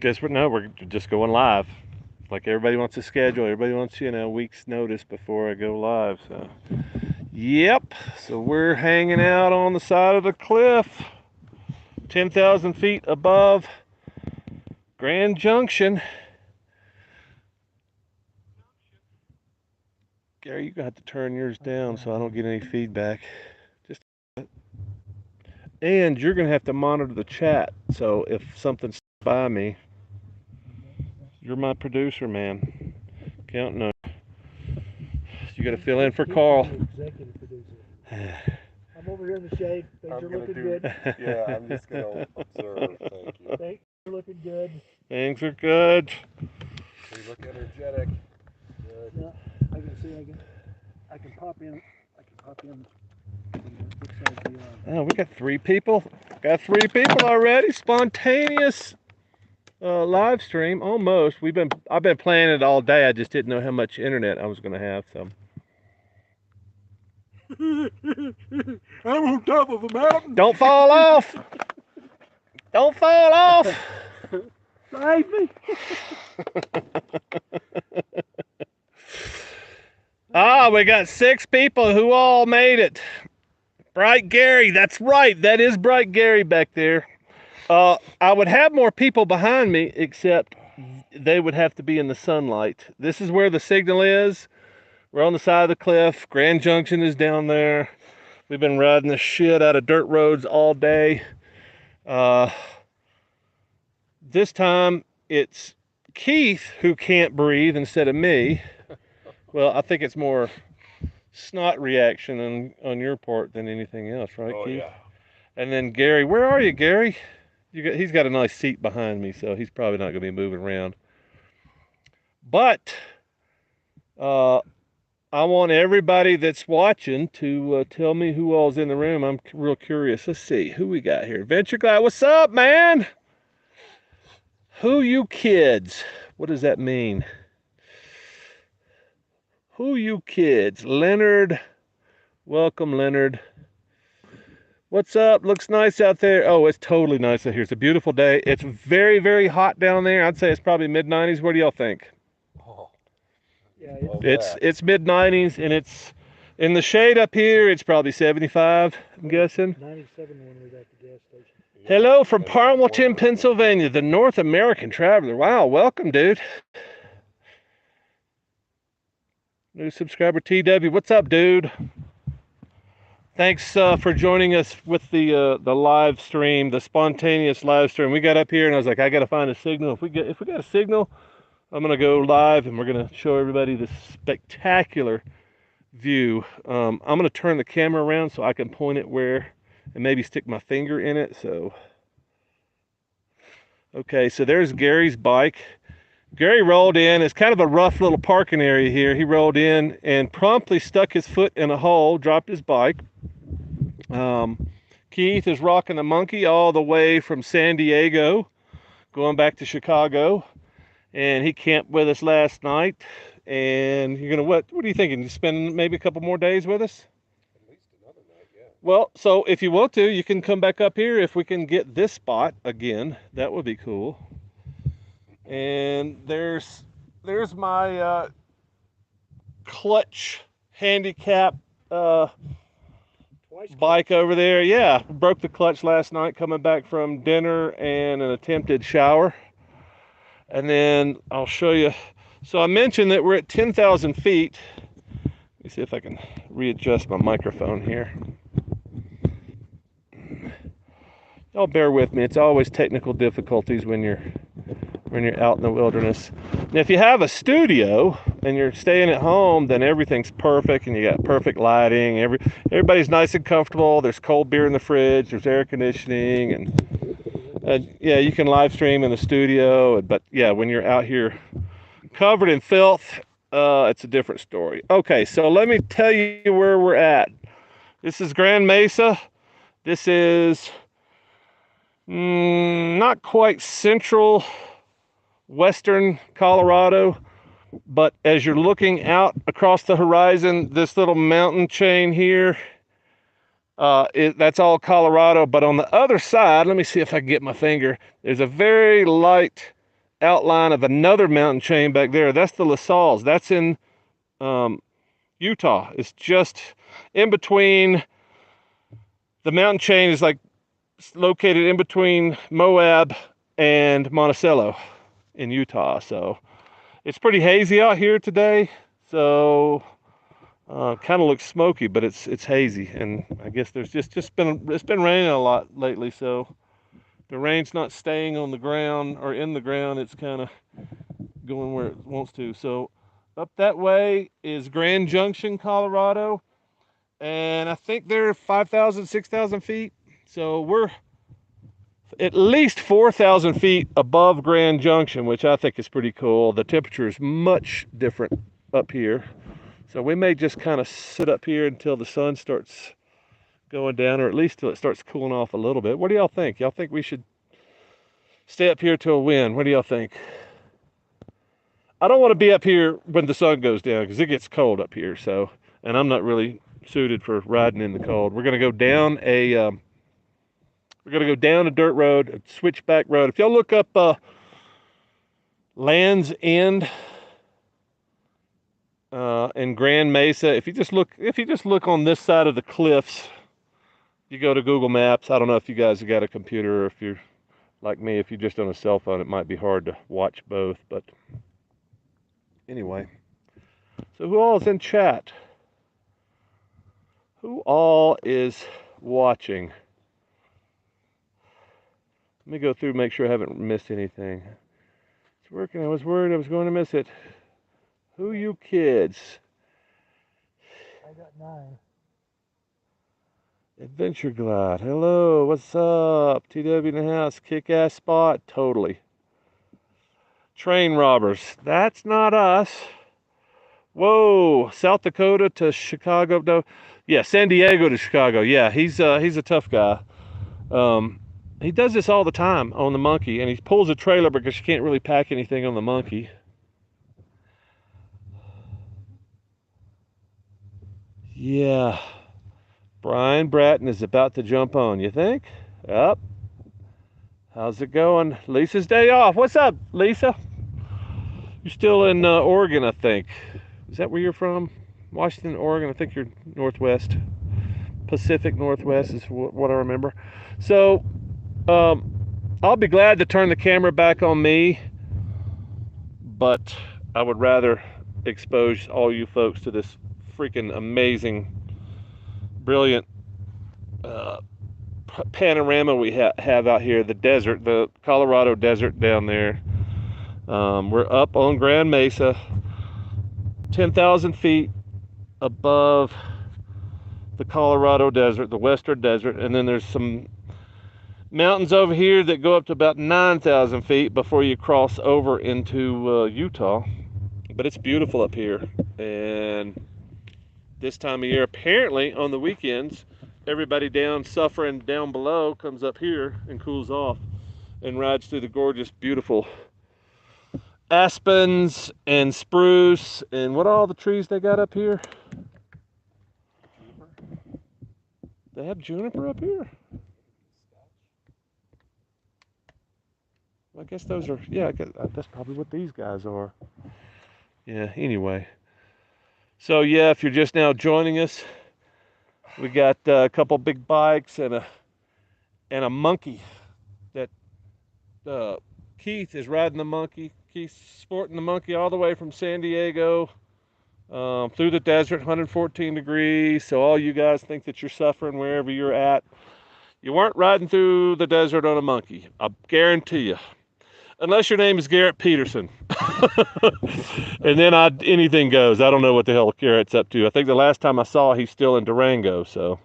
guess what? No, we're just going live. Like everybody wants a schedule. Everybody wants, a week's notice before I go live. So, yep. So we're hanging out on the side of the cliff, 10,000 feet above Grand Junction. Gary, you're gonna have to turn yours down so I don't get any feedback. And you're gonna have to monitor the chat. So if something's by me, you're my producer, man. Counting on. You got to fill in for Carl. Executive producer. I'm over here in the shade. Things are looking good. Yeah, I'm just gonna observe. Thank you. Things are looking good. Things are good. You look energetic. Good. Yeah, I can see. I can pop in. I can pop in. Oh, we got 3 people. Got 3 people already. Spontaneous live stream. Almost. I've been planning it all day. I just didn't know how much internet I was going to have. So. I'm on top of a mountain. Don't fall off. Don't fall off. Save me. We got 6 people who all made it. Bright Gary, that's right. That is Bright Gary back there. I would have more people behind me, except they would have to be in the sunlight. This is where the signal is. We're on the side of the cliff. Grand Junction is down there. We've been riding the shit out of dirt roads all day. This time it's Keith who can't breathe instead of me. Well, I think it's more snot reaction on your part than anything else, right, Keith? Yeah. And then Gary, where are you, Gary? He's got a nice seat behind me, so he's probably not going to be moving around. But I want everybody that's watching to tell me who all's in the room. I'm real curious. Let's see who we got here. Venture Glide, what's up, man? Who you kids? What does that mean? Who you kids? Leonard. Welcome, Leonard. What's up? Looks nice out there. Oh, it's totally nice out here. It's a beautiful day. It's very, very hot down there. I'd say it's probably mid-90s. What do y'all think? Oh. Yeah, It's mid-90s, and it's in the shade up here. It's probably 75, I'm guessing. 97 when we were at the gas station. Hello from Parmilton, Pennsylvania, the North American Traveler. Wow, welcome, dude. New subscriber TW. What's up, dude? Thanks for joining us with the live stream, the spontaneous live stream. We got up here and I was like, I got to find a signal. If we got a signal, I'm gonna go live and we're gonna show everybody this spectacular view. I'm gonna turn the camera around so I can point it where and maybe stick my finger in it. So, okay, so there's Gary's bike. Gary rolled in. It's kind of a rough little parking area here. He rolled in and promptly stuck his foot in a hole, dropped his bike. Keith is rocking the monkey all the way from San Diego, going back to Chicago. And he camped with us last night. And you're gonna what are you thinking? You spend maybe a couple more days with us? At least another night, yeah. Well, so if you want to, you can come back up here if we can get this spot again. That would be cool. And there's my clutch handicap bike over there. Yeah, broke the clutch last night coming back from dinner and an attempted shower. And then I'll show you. So I mentioned that we're at 10,000 feet. Let me see if I can readjust my microphone here. Y'all bear with me. It's always technical difficulties when you're out in the wilderness. And if you have a studio and you're staying at home, then everything's perfect and you got perfect lighting. Everybody's nice and comfortable. There's cold beer in the fridge. There's air conditioning, and yeah, you can live stream in the studio. But yeah, when you're out here covered in filth, it's a different story. Okay, so let me tell you where we're at. This is Grand Mesa. This is not quite central western Colorado, but as you're looking out across the horizon, this little mountain chain here, that's all Colorado. But on the other side, let me see if I can get my finger, there's a very light outline of another mountain chain back there. That's the La Salles. That's in Utah. It's just in between. The mountain chain is like located in between Moab and Monticello in Utah. So it's pretty hazy out here today. So kind of looks smoky, but it's hazy, and I guess there's just been it's been raining a lot lately, so the rain's not staying on the ground or in the ground. It's kind of going where it wants to. So up that way is Grand Junction, Colorado, and I think they're 5,000, 6,000 feet. So we're at least 4,000 feet above Grand Junction, which I think is pretty cool. The temperature is much different up here. So we may just kind of sit up here until the sun starts going down, or at least till it starts cooling off a little bit. What do y'all think? Y'all think we should stay up here till when? What do y'all think? I don't want to be up here when the sun goes down because it gets cold up here. So, and I'm not really suited for riding in the cold. We're gonna go down a dirt road, a switchback road. If y'all look up Land's End in Grand Mesa, if you just look on this side of the cliffs, you go to Google Maps. I don't know if you guys have got a computer, or if you're like me, if you're just on a cell phone, it might be hard to watch both. But anyway, so who all is in chat? Who all is watching? Let me go through, make sure I haven't missed anything. It's working. I was worried I was going to miss it. Who you kids? I got 9. Adventure Glide. Hello, what's up? TW in the house. Kick-ass spot. Totally. Train robbers. That's not us. Whoa, South Dakota to Chicago. No, yeah, San Diego to Chicago. Yeah, he's a tough guy. He does this all the time on the monkey, and he pulls a trailer because you can't really pack anything on the monkey. Yeah. Brian Bratton is about to jump on, you think? Yep. How's it going? Lisa's day off. What's up, Lisa? You're still in Oregon, I think. Is that where you're from? Washington, Oregon. I think you're Northwest. Pacific Northwest is what I remember. So, I'll be glad to turn the camera back on me, but I would rather expose all you folks to this freaking amazing, brilliant panorama we have out here. The desert, the Colorado desert down there. We're up on Grand Mesa, 10,000 feet above the Colorado desert, the western desert, and then there's some mountains over here that go up to about 9,000 feet before you cross over into Utah. But it's beautiful up here, and this time of year, apparently on the weekends, everybody suffering down below comes up here and cools off and rides through the gorgeous, beautiful aspens and spruce and what all the trees they got up here. They have juniper up here. I guess those are, yeah, that's probably what these guys are. Yeah, anyway. So yeah, if you're just now joining us, we got a couple big bikes and a monkey that Keith is riding the monkey. Keith's sporting the monkey all the way from San Diego through the desert, 114 degrees. So all you guys think that you're suffering wherever you're at, you weren't riding through the desert on a monkey. I guarantee you. Unless your name is Garrett Peterson. And then anything goes. I don't know what the hell Garrett's up to. I think the last time I saw, he's still in Durango, so.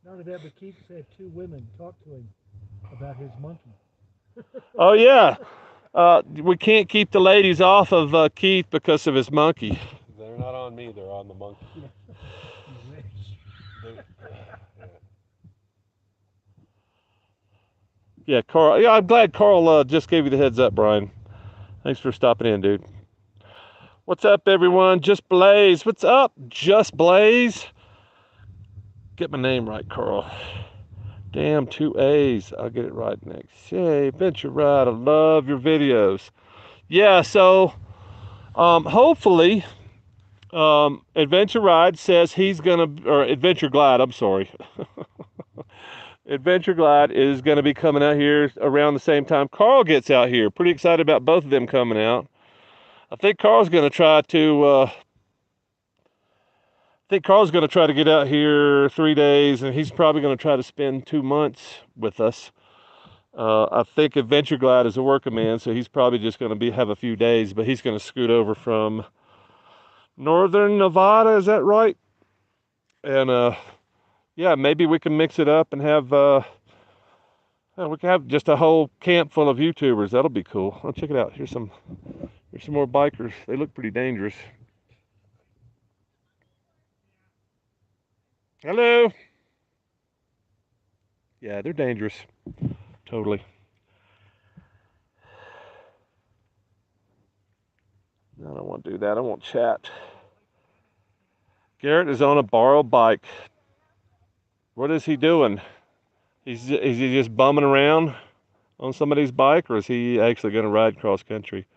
Not only that, but Keith had 2 women talk to him about his monkey. Oh, yeah. We can't keep the ladies off of Keith because of his monkey. They're not on me, they're on the monkey. Yeah, Carl. Yeah, I'm glad Carl just gave you the heads up, Brian. Thanks for stopping in, dude. What's up, everyone? Just Blaze. What's up, Just Blaze? Get my name right, Carl. Damn, 2 A's. I'll get it right next. Hey, Venture Ride. I love your videos. Yeah, so hopefully, Adventure Ride says he's gonna, or Adventure Glide, I'm sorry. Adventure Glide is gonna be coming out here around the same time Carl gets out here. Pretty excited about both of them coming out. I think Carl's gonna try to. I think Carl's gonna try to get out here 3 days, and he's probably gonna try to spend 2 months with us. I think Adventure Glide is a working man, so he's probably just going to have a few days, but he's going to scoot over from northern Nevada, is that right? And yeah, maybe we can mix it up and have we can have just a whole camp full of YouTubers. That'll be cool. Oh, check it out. Here's some more bikers. They look pretty dangerous. Hello. Yeah, they're dangerous. Totally. I don't want to do that. I want chat. Garrett is on a borrowed bike. What is he doing? Is he just bumming around on somebody's bike, or is he actually going to ride cross country?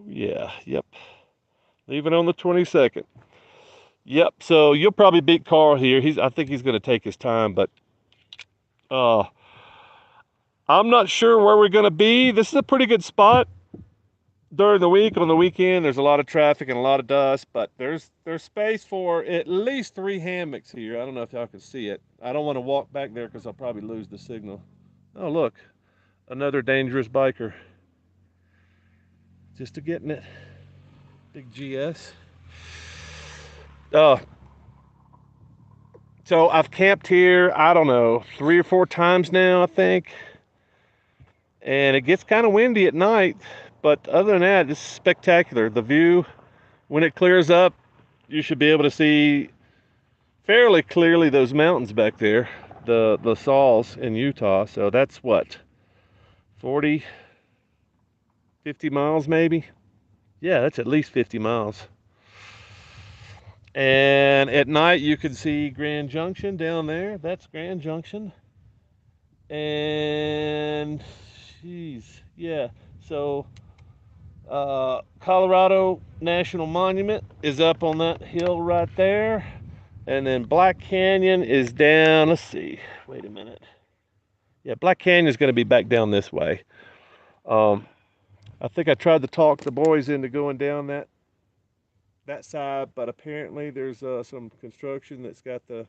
Yeah, yep. Leaving on the 22nd. Yep. So you'll probably beat Carl here. I think he's going to take his time, but I'm not sure where we're going to be. This is a pretty good spot during the week. On the weekend, there's a lot of traffic and a lot of dust, but there's space for at least 3 hammocks here. I don't know if y'all can see it. I don't want to walk back there because I'll probably lose the signal. Oh, look, another dangerous biker. Just to getting it. Big GS. So I've camped here, I don't know, 3 or 4 times now, I think. And it gets kind of windy at night, but other than that, it's spectacular. The view, when it clears up, you should be able to see fairly clearly those mountains back there, the Salls in Utah. So that's what, 40, 50 miles maybe? Yeah, that's at least 50 miles. And at night you can see Grand Junction down there. That's Grand Junction. And geez, yeah. So Colorado National Monument is up on that hill right there. And then Black Canyon is down. Let's see. Wait a minute. Yeah, Black Canyon is going to be back down this way. I think I tried to talk the boys into going down that side, but apparently there's some construction that's got the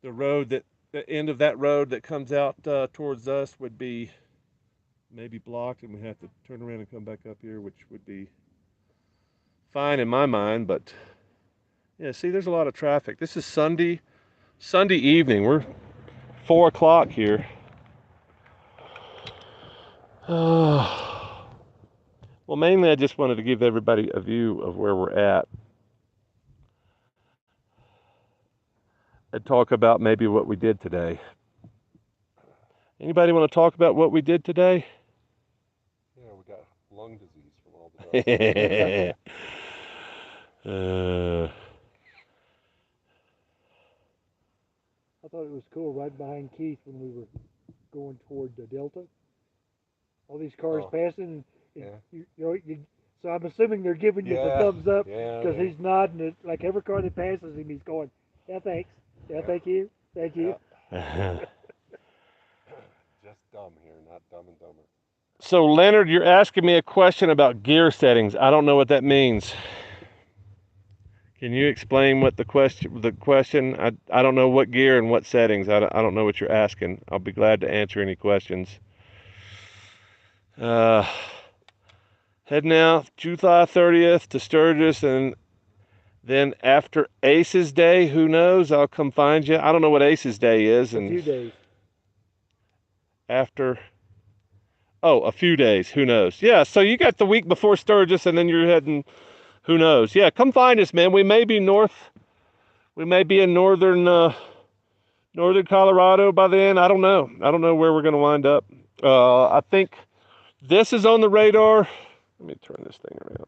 road that the end of that road that comes out towards us would be maybe blocked, and we have to turn around and come back up here, which would be fine in my mind. But yeah, see, there's a lot of traffic. This is Sunday evening. We're 4 o'clock here. Well, mainly I just wanted to give everybody a view of where we're at and talk about maybe what we did today. Anybody want to talk about what we did today? Yeah, we got lung disease from all the dust. I thought it was cool right behind Keith when we were going toward the Delta. All these cars passing. And so I'm assuming they're giving you the thumbs up because he's nodding it. Like every car that passes him, he's going, yeah, thanks. Yeah, thank you. Thank you. Just dumb here, not Dumb and Dumber. So Leonard, you're asking me a question about gear settings. I don't know what that means. Can you explain what the question? I don't know what gear and what settings. I don't know what you're asking. I'll be glad to answer any questions. Heading out July 30th to Sturgis, and then after Aces Day, who knows? I'll come find you. I don't know what Aces Day is. A few days. After, a few days. Who knows? Yeah, so you got the week before Sturgis, and then you're heading, who knows? Yeah, come find us, man. We may be in northern Colorado by then. I don't know. I don't know where we're going to wind up. I think this is on the radar. Let me turn this thing around.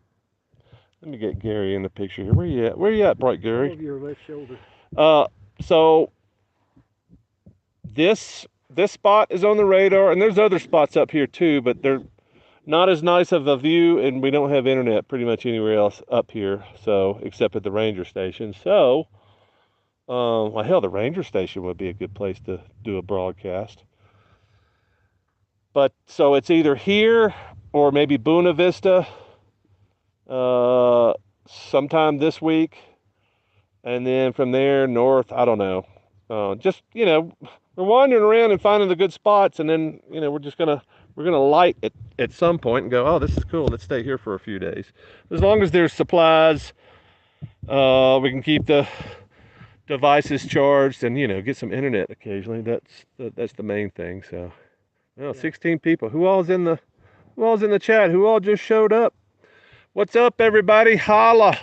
Let me get Gary in the picture here. Where you at? Where you at, Bright Gary? Over your left shoulder. So this this spot is on the radar, and there's other spots up here too, but they're not as nice of a view, and we don't have internet pretty much anywhere else up here, so except at the ranger station. So, well, hell, the ranger station would be a good place to do a broadcast. But so it's either here or maybe Buena Vista sometime this week, and then from there north, I don't know. Just, you know, we're wandering around and finding the good spots, and then, you know, we're gonna light it at some point and go, oh, this is cool, let's stay here for a few days. As long as there's supplies, we can keep the devices charged and, you know, get some internet occasionally. That's the main thing. So, well, 16 people. Who all's in the chat? Who all just showed up? What's up, everybody? Holla.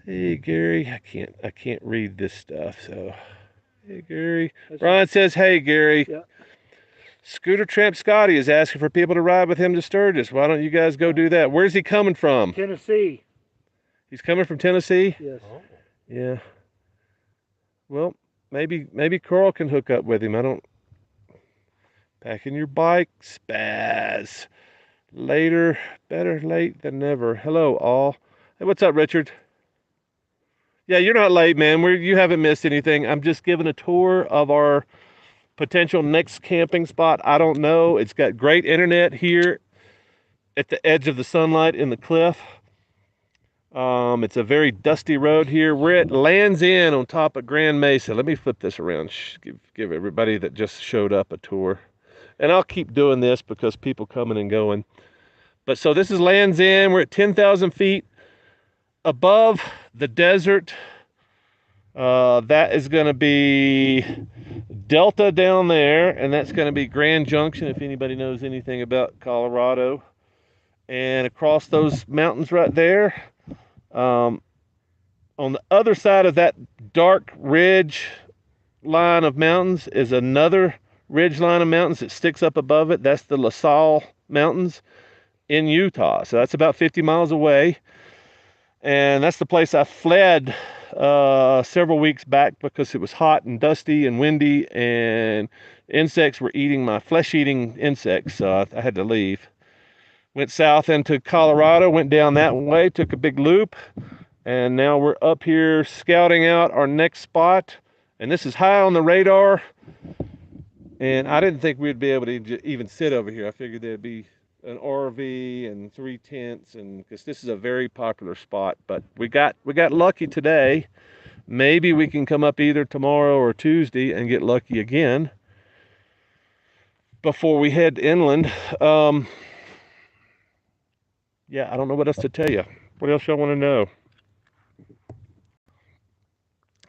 Hey, Gary. I can't read this stuff, so. Hey, Gary. Brian says, hey, Gary. Yeah. Scooter Tramp Scotty is asking for people to ride with him to Sturgis. Why don't you guys go do that? Where's he coming from? Tennessee. He's coming from Tennessee? Yes. Oh. Yeah. Well, maybe Carl can hook up with him. I don't. Packing your bike, spaz. Later, better late than never. Hello, all. Hey, what's up, Richard? Yeah, you're not late, man. You haven't missed anything. I'm just giving a tour of our potential next camping spot. I don't know. It's got great internet here at the edge of the sunlight in the cliff. It's a very dusty road here. We're at Land's End on top of Grand Mesa. Let me flip this around. Give everybody that just showed up a tour. And I'll keep doing this because people coming and going. But so this is Land's End. We're at 10,000 feet above the desert. That is going to be Delta down there, and that's going to be Grand Junction, if anybody knows anything about Colorado. And across those mountains right there, on the other side of that dark ridge line of mountains is another ridge line of mountains that sticks up above it. That's the La Salle Mountains in Utah. So that's about 50 miles away. And that's the place I fled several weeks back because it was hot and dusty and windy, and insects were eating my flesh-eating insects, so I had to leave. Went south into Colorado, went down that way, took a big loop, and now we're up here scouting out our next spot. And this is high on the radar, and I didn't think we'd be able to even sit over here. I figured there'd be an RV and 3 tents, and because this is a very popular spot. But we got lucky today. Maybe we can come up either tomorrow or Tuesday and get lucky again before we head inland. Yeah, I don't know what else to tell you. What else y'all want to know?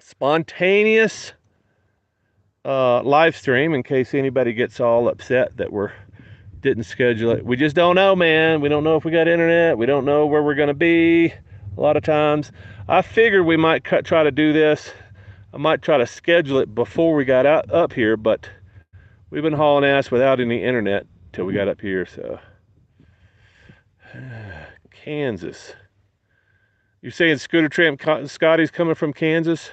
Spontaneous live stream, in case anybody gets all upset that we didn't schedule it. We just don't know, man. We don't know if we got internet. We don't know where we're going to be a lot of times. I figured we might try to do this. I might try to schedule it before we got up here, but we've been hauling ass without any internet till we got up here, so. Kansas. You're saying Scooter Tramp Scotty's coming from Kansas?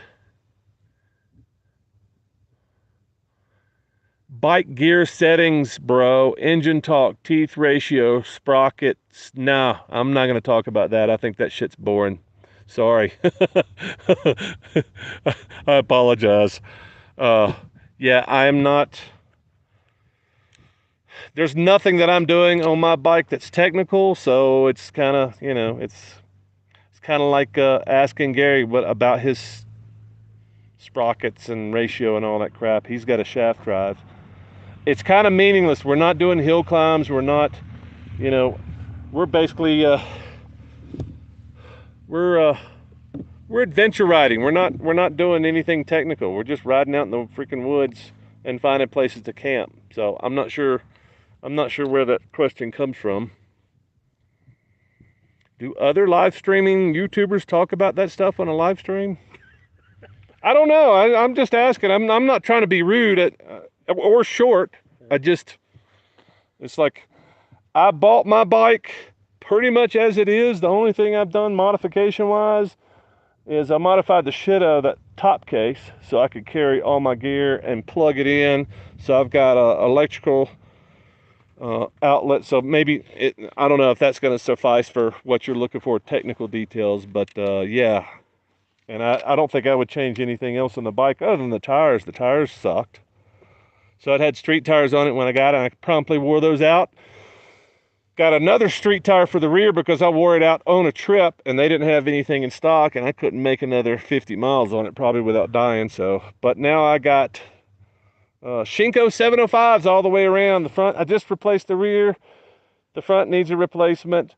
Bike gear settings, bro. Engine torque, teeth ratio, sprockets. No, I'm not going to talk about that. I think that shit's boring. Sorry. I apologize. Yeah, I'm not. There's nothing that I'm doing on my bike that's technical, so it's kind of, you know, it's kind of like asking Gary about his sprockets and ratio and all that crap. He's got a shaft drive. It's kind of meaningless. We're not doing hill climbs. We're not, you know, we're basically we're adventure riding. We're not doing anything technical. We're just riding out in the freaking woods and finding places to camp. So I'm not sure where that question comes from. Do other live streaming YouTubers talk about that stuff on a live stream? I don't know. I'm just asking. I'm not trying to be rude or short. It's like, I bought my bike pretty much as it is. The only thing I've done modification wise is I modified the shit out of that top case so I could carry all my gear and plug it in. So I've got a electrical outlet. So maybe I don't know if that's going to suffice for what you're looking for, technical details. But yeah, and I don't think I would change anything else on the bike other than the tires. The tires sucked. So it had street tires on it when I got it, and I promptly wore those out. Got another street tire for the rear because I wore it out on a trip and they didn't have anything in stock, and I couldn't make another 50 miles on it probably without dying. So, but now I got Shinko 705s all the way around the front. I just replaced the rear. The front needs a replacement.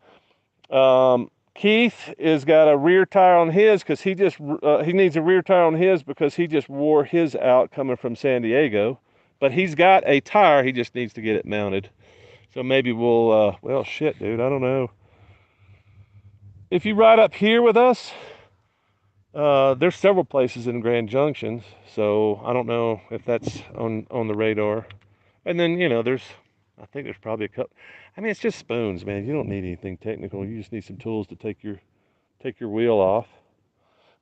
Keith has got a rear tire on his because he needs a rear tire on his because he just wore his out coming from San Diego. But he's got a tire, he just needs to get it mounted. So maybe we'll, well, shit, dude, I don't know. If you ride up here with us, there's several places in Grand Junction, so I don't know if that's on the radar. And then, you know, I think there's probably a couple. I mean, it's just spoons, man. You don't need anything technical. You just need some tools to take your wheel off.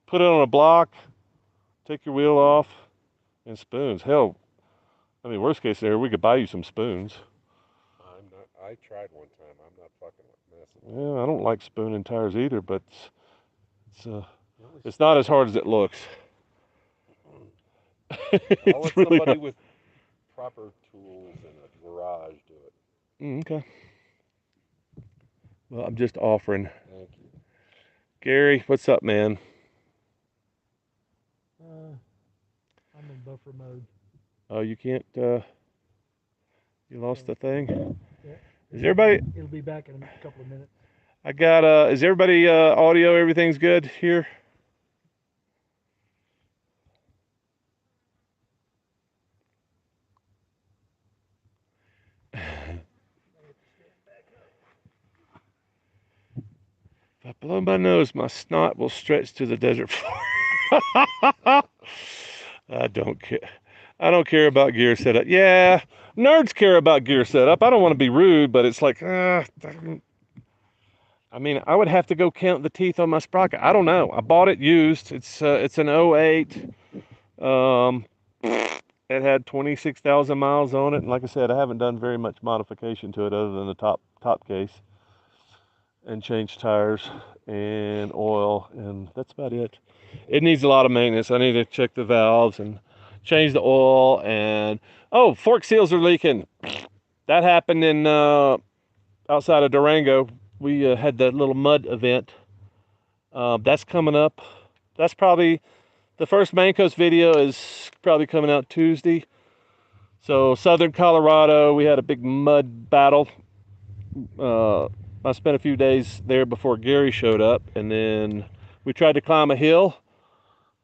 Put it on a block, take your wheel off, and spoons. Hell, I mean, worst case scenario, we could buy you some spoons. I tried one time. I'm not fucking with Mesa. Yeah, I don't like spooning tires either, but it's not as hard as it looks. I'll let really somebody with proper tools and a garage do it. Okay. Well, I'm just offering. Thank you. Gary, what's up, man? I'm in buffer mode. Oh, you can't, you lost the thing? Yeah. Is everybody? It'll be back in a couple of minutes. I got, is everybody, audio, everything's good here? If I blow my nose, my snot will stretch to the desert floor. I don't care. I don't care about gear setup. Yeah, nerds care about gear setup. I don't want to be rude, but it's like, I mean, I would have to go count the teeth on my sprocket. I don't know. I bought it used. It's an '08. It had 26,000 miles on it, and like I said, I haven't done very much modification to it other than the top case and changed tires and oil, and that's about it. It needs a lot of maintenance. I need to check the valves and change the oil, and oh, fork seals are leaking. That happened in outside of Durango. We had that little mud event. That's coming up. That's probably the first Mancos video is probably coming out Tuesday. So Southern Colorado, we had a big mud battle. I spent a few days there before Gary showed up, and then we tried to climb a hill.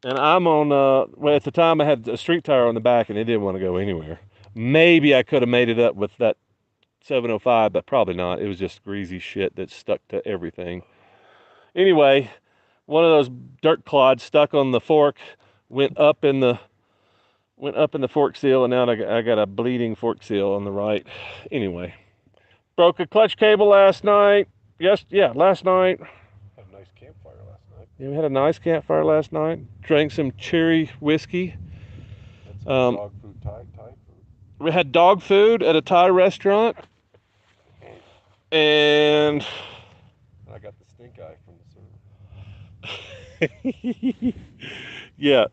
And I'm on, well, at the time I had a street tire on the back and it didn't want to go anywhere. Maybe I could have made it up with that 705, but probably not. It was just greasy shit that stuck to everything. Anyway, one of those dirt clods stuck on the fork, went up in the fork seal, and now I got a bleeding fork seal on the right. Anyway, broke a clutch cable last night. Last night. Had a nice campfire last night. Yeah, we had a nice campfire last night. Drank some cherry whiskey. That's some dog food, Thai food. We had dog food at a Thai restaurant. And I got the stink eye from the server. yeah,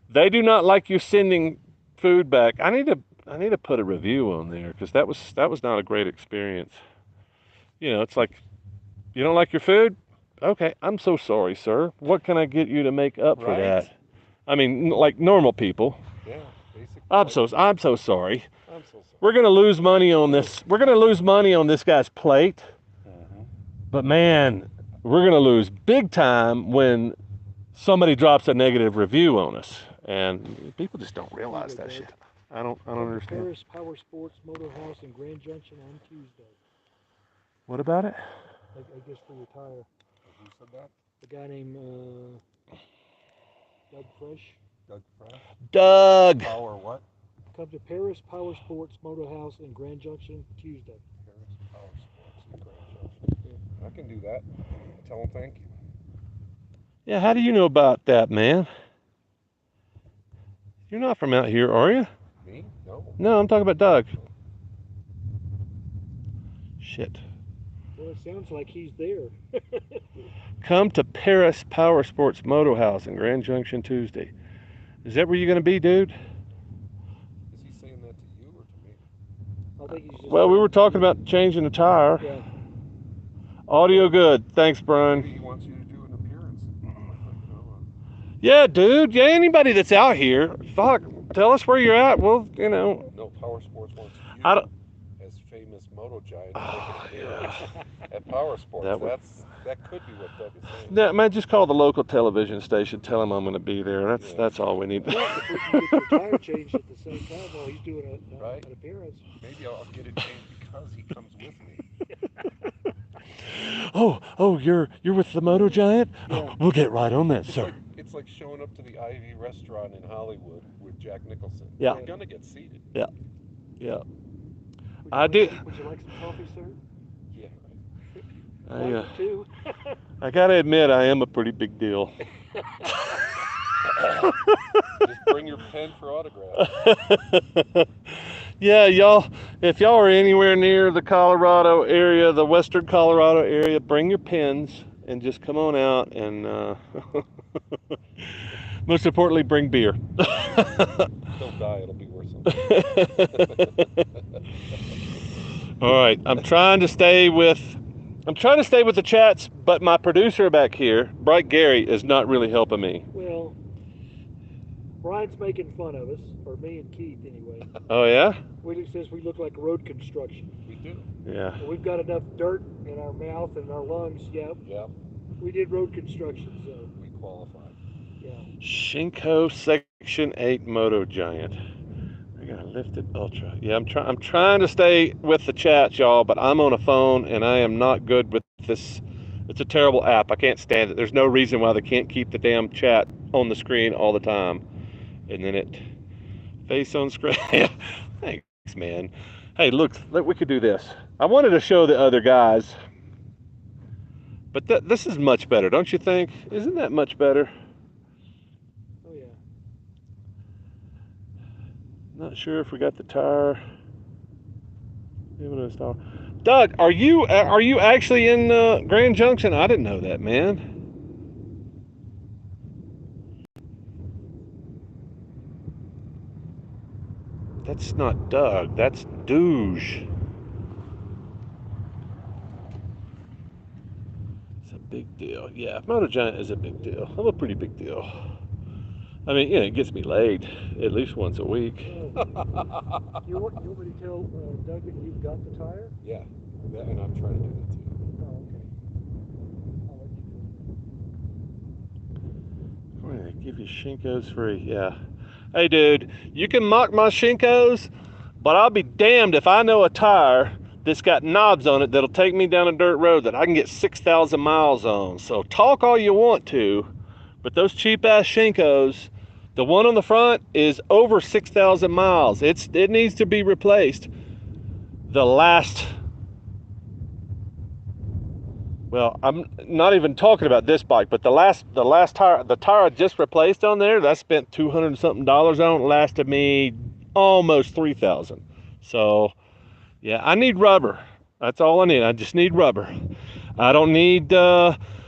they do not like you sending food back. I need to put a review on there because that was not a great experience. You know, it's like, you don't like your food? Okay, I'm so sorry, sir. What can I get you to make up for that? I mean, like normal people. Yeah, basically. I'm so sorry. I'm so sorry. We're gonna lose money on this. We're gonna lose money on this guy's plate. But man, we're gonna lose big time when somebody drops a negative review on us, and people just don't realize that shit. I don't understand. Paris Power Sports Motor House in Grand Junction on Tuesday. What about it? I guess for your tire. Who said that? A guy named Doug Fresh. Doug Fresh? Doug! Power what? Come to Paris Power Sports Motor House in Grand Junction Tuesday. Paris Power Sports in Grand Junction. I can do that. Tell him thank you. Yeah, how do you know about that, man? You're not from out here, are you? Me? No. No, I'm talking about Doug. Shit. Well, it sounds like he's there. Come to Paris Power Sports Moto House in Grand Junction Tuesday. Is that where you're going to be, dude? Is he saying that to you or to me? I think he's just. Well, we were talking yeah. about changing the tire. Yeah. Audio good. Thanks, Maybe Brian. he wants you to do an appearance. Yeah, dude. Yeah, anybody that's out here, fuck, tell us where you're at. Well, you know. No, Power Sports wants you I don't. as famous moto giant to make Oh, an appearance yeah. at Power Sports. That would. That could be what Doug is saying. Yeah, man, just call the local television station. Tell them I'm going to be there. Yeah. That's all we need. Well, if we can get your tire changed at the same time while he's doing Right. an appearance. Maybe I'll get it changed because he comes with me. Oh, you're with the Moto Giant? Yeah. Oh, we'll get right on that, sir. It's like showing up to the Ivy restaurant in Hollywood with Jack Nicholson. Yeah. You're gonna get seated. Yeah. Would I you do. like, would you like some coffee, sir? Yeah. I, Mine would too. I gotta admit, I am a pretty big deal. Just bring your pen for autographs. Yeah, y'all, if y'all are anywhere near the Colorado area, the western Colorado area, bring your pens and just come on out and most importantly, bring beer. Don't die, it'll be worth something. All right, I'm trying to stay with the chats, but my producer back here, Bright Gary, is not really helping me. Well, Brian's making fun of us, or me and Keith anyway. Oh yeah? He says we look like road construction. We do. Yeah. We've got enough dirt in our mouth and our lungs. Yep. Yep. We did road construction, so We qualify. yeah. Shinko Section 8 Moto Giant. I got a lifted ultra. Yeah, I'm trying to stay with the chat, y'all, but I'm on a phone and I am not good with this. It's a terrible app. I can't stand it. There's no reason why they can't keep the damn chat on the screen all the time. And then it face on screen. Thanks, man. Hey, look, we could do this. I wanted to show the other guys, but this is much better, don't you think? Isn't that much better? Oh yeah. Not sure if we got the tire. Doug, are you actually in Grand Junction? I didn't know that, man. That's not Doug. That's Douche. It's a big deal. Yeah, Moto Giant is a big deal. I'm a pretty big deal. I mean, you know, it gets me laid at least once a week. You want me to tell Doug that you've got the tire? Yeah. And I'm trying to do that too. Oh, okay. I'll let you do it. Boy, they give you Shinkos free. Yeah. Hey, dude, you can mock my Shinkos, but I'll be damned if I know a tire that's got knobs on it that'll take me down a dirt road that I can get 6,000 miles on. So talk all you want to, but those cheap-ass Shinkos, the one on the front is over 6,000 miles. It needs to be replaced. The last... Well, I'm not even talking about this bike, but the last tire, the tire I just replaced on there, that I spent $200 and something on, lasted me almost 3,000. So, yeah, I need rubber. That's all I need. I just need rubber. I don't need roadworthiness.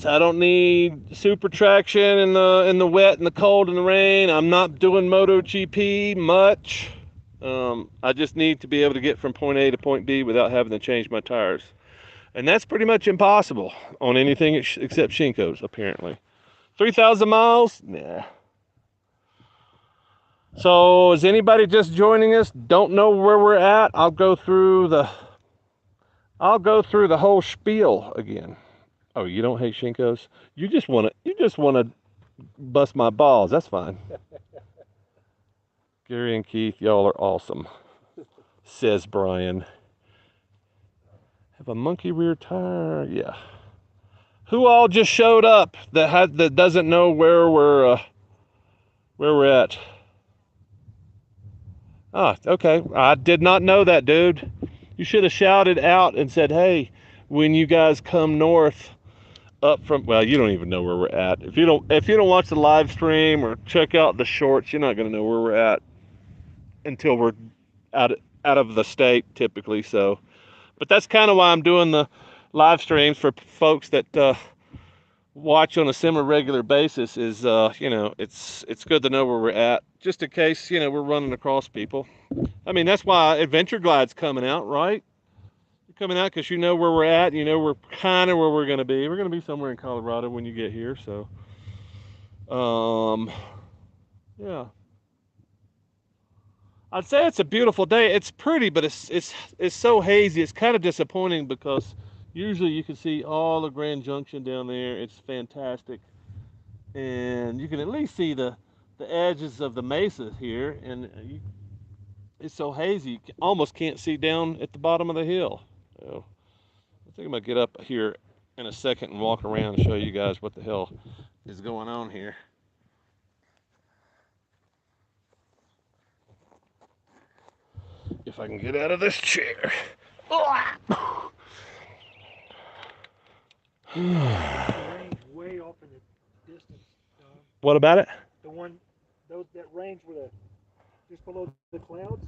I don't need super traction in the wet and the cold and the rain. I'm not doing MotoGP much. I just need to be able to get from point A to point B without having to change my tires. And that's pretty much impossible on anything except Shinkos, apparently. 3,000 miles? Nah. So is anybody just joining us? Don't know where we're at? I'll go through the whole spiel again. Oh, you don't hate Shinkos? You just wanna bust my balls. That's fine. Gary and Keith, y'all are awesome, says Brian. Have a monkey rear tire? Yeah. Who all just showed up that doesn't know where we're at? Ah, okay. I did not know that, dude. You should have shouted out and said, "Hey, when you guys come north up from, well, you don't even know where we're at. If you don't watch the live stream or check out the shorts, you're not going to know where we're at until we're out of the state typically. So, but that's kind of why I'm doing the live streams for folks that watch on a semi-regular basis. Is it's good to know where we're at, just in case we're running across people. I mean, that's why Adventure Glide's coming out, right? You're coming out because you know where we're at. You know we're kind of where we're going to be. We're going to be somewhere in Colorado when you get here. So, yeah. I'd say it's a beautiful day. It's pretty, but it's so hazy. It's kind of disappointing because usually you can see all the Grand Junction down there. It's fantastic, and you can at least see the edges of the Mesa here. And it's so hazy, you almost can't see down at the bottom of the hill. So I think I'm gonna get up here in a second and walk around and show you guys what the hell is going on here. If I can get out of this chair. Range way off in the distance. What about it? That range with just below the clouds.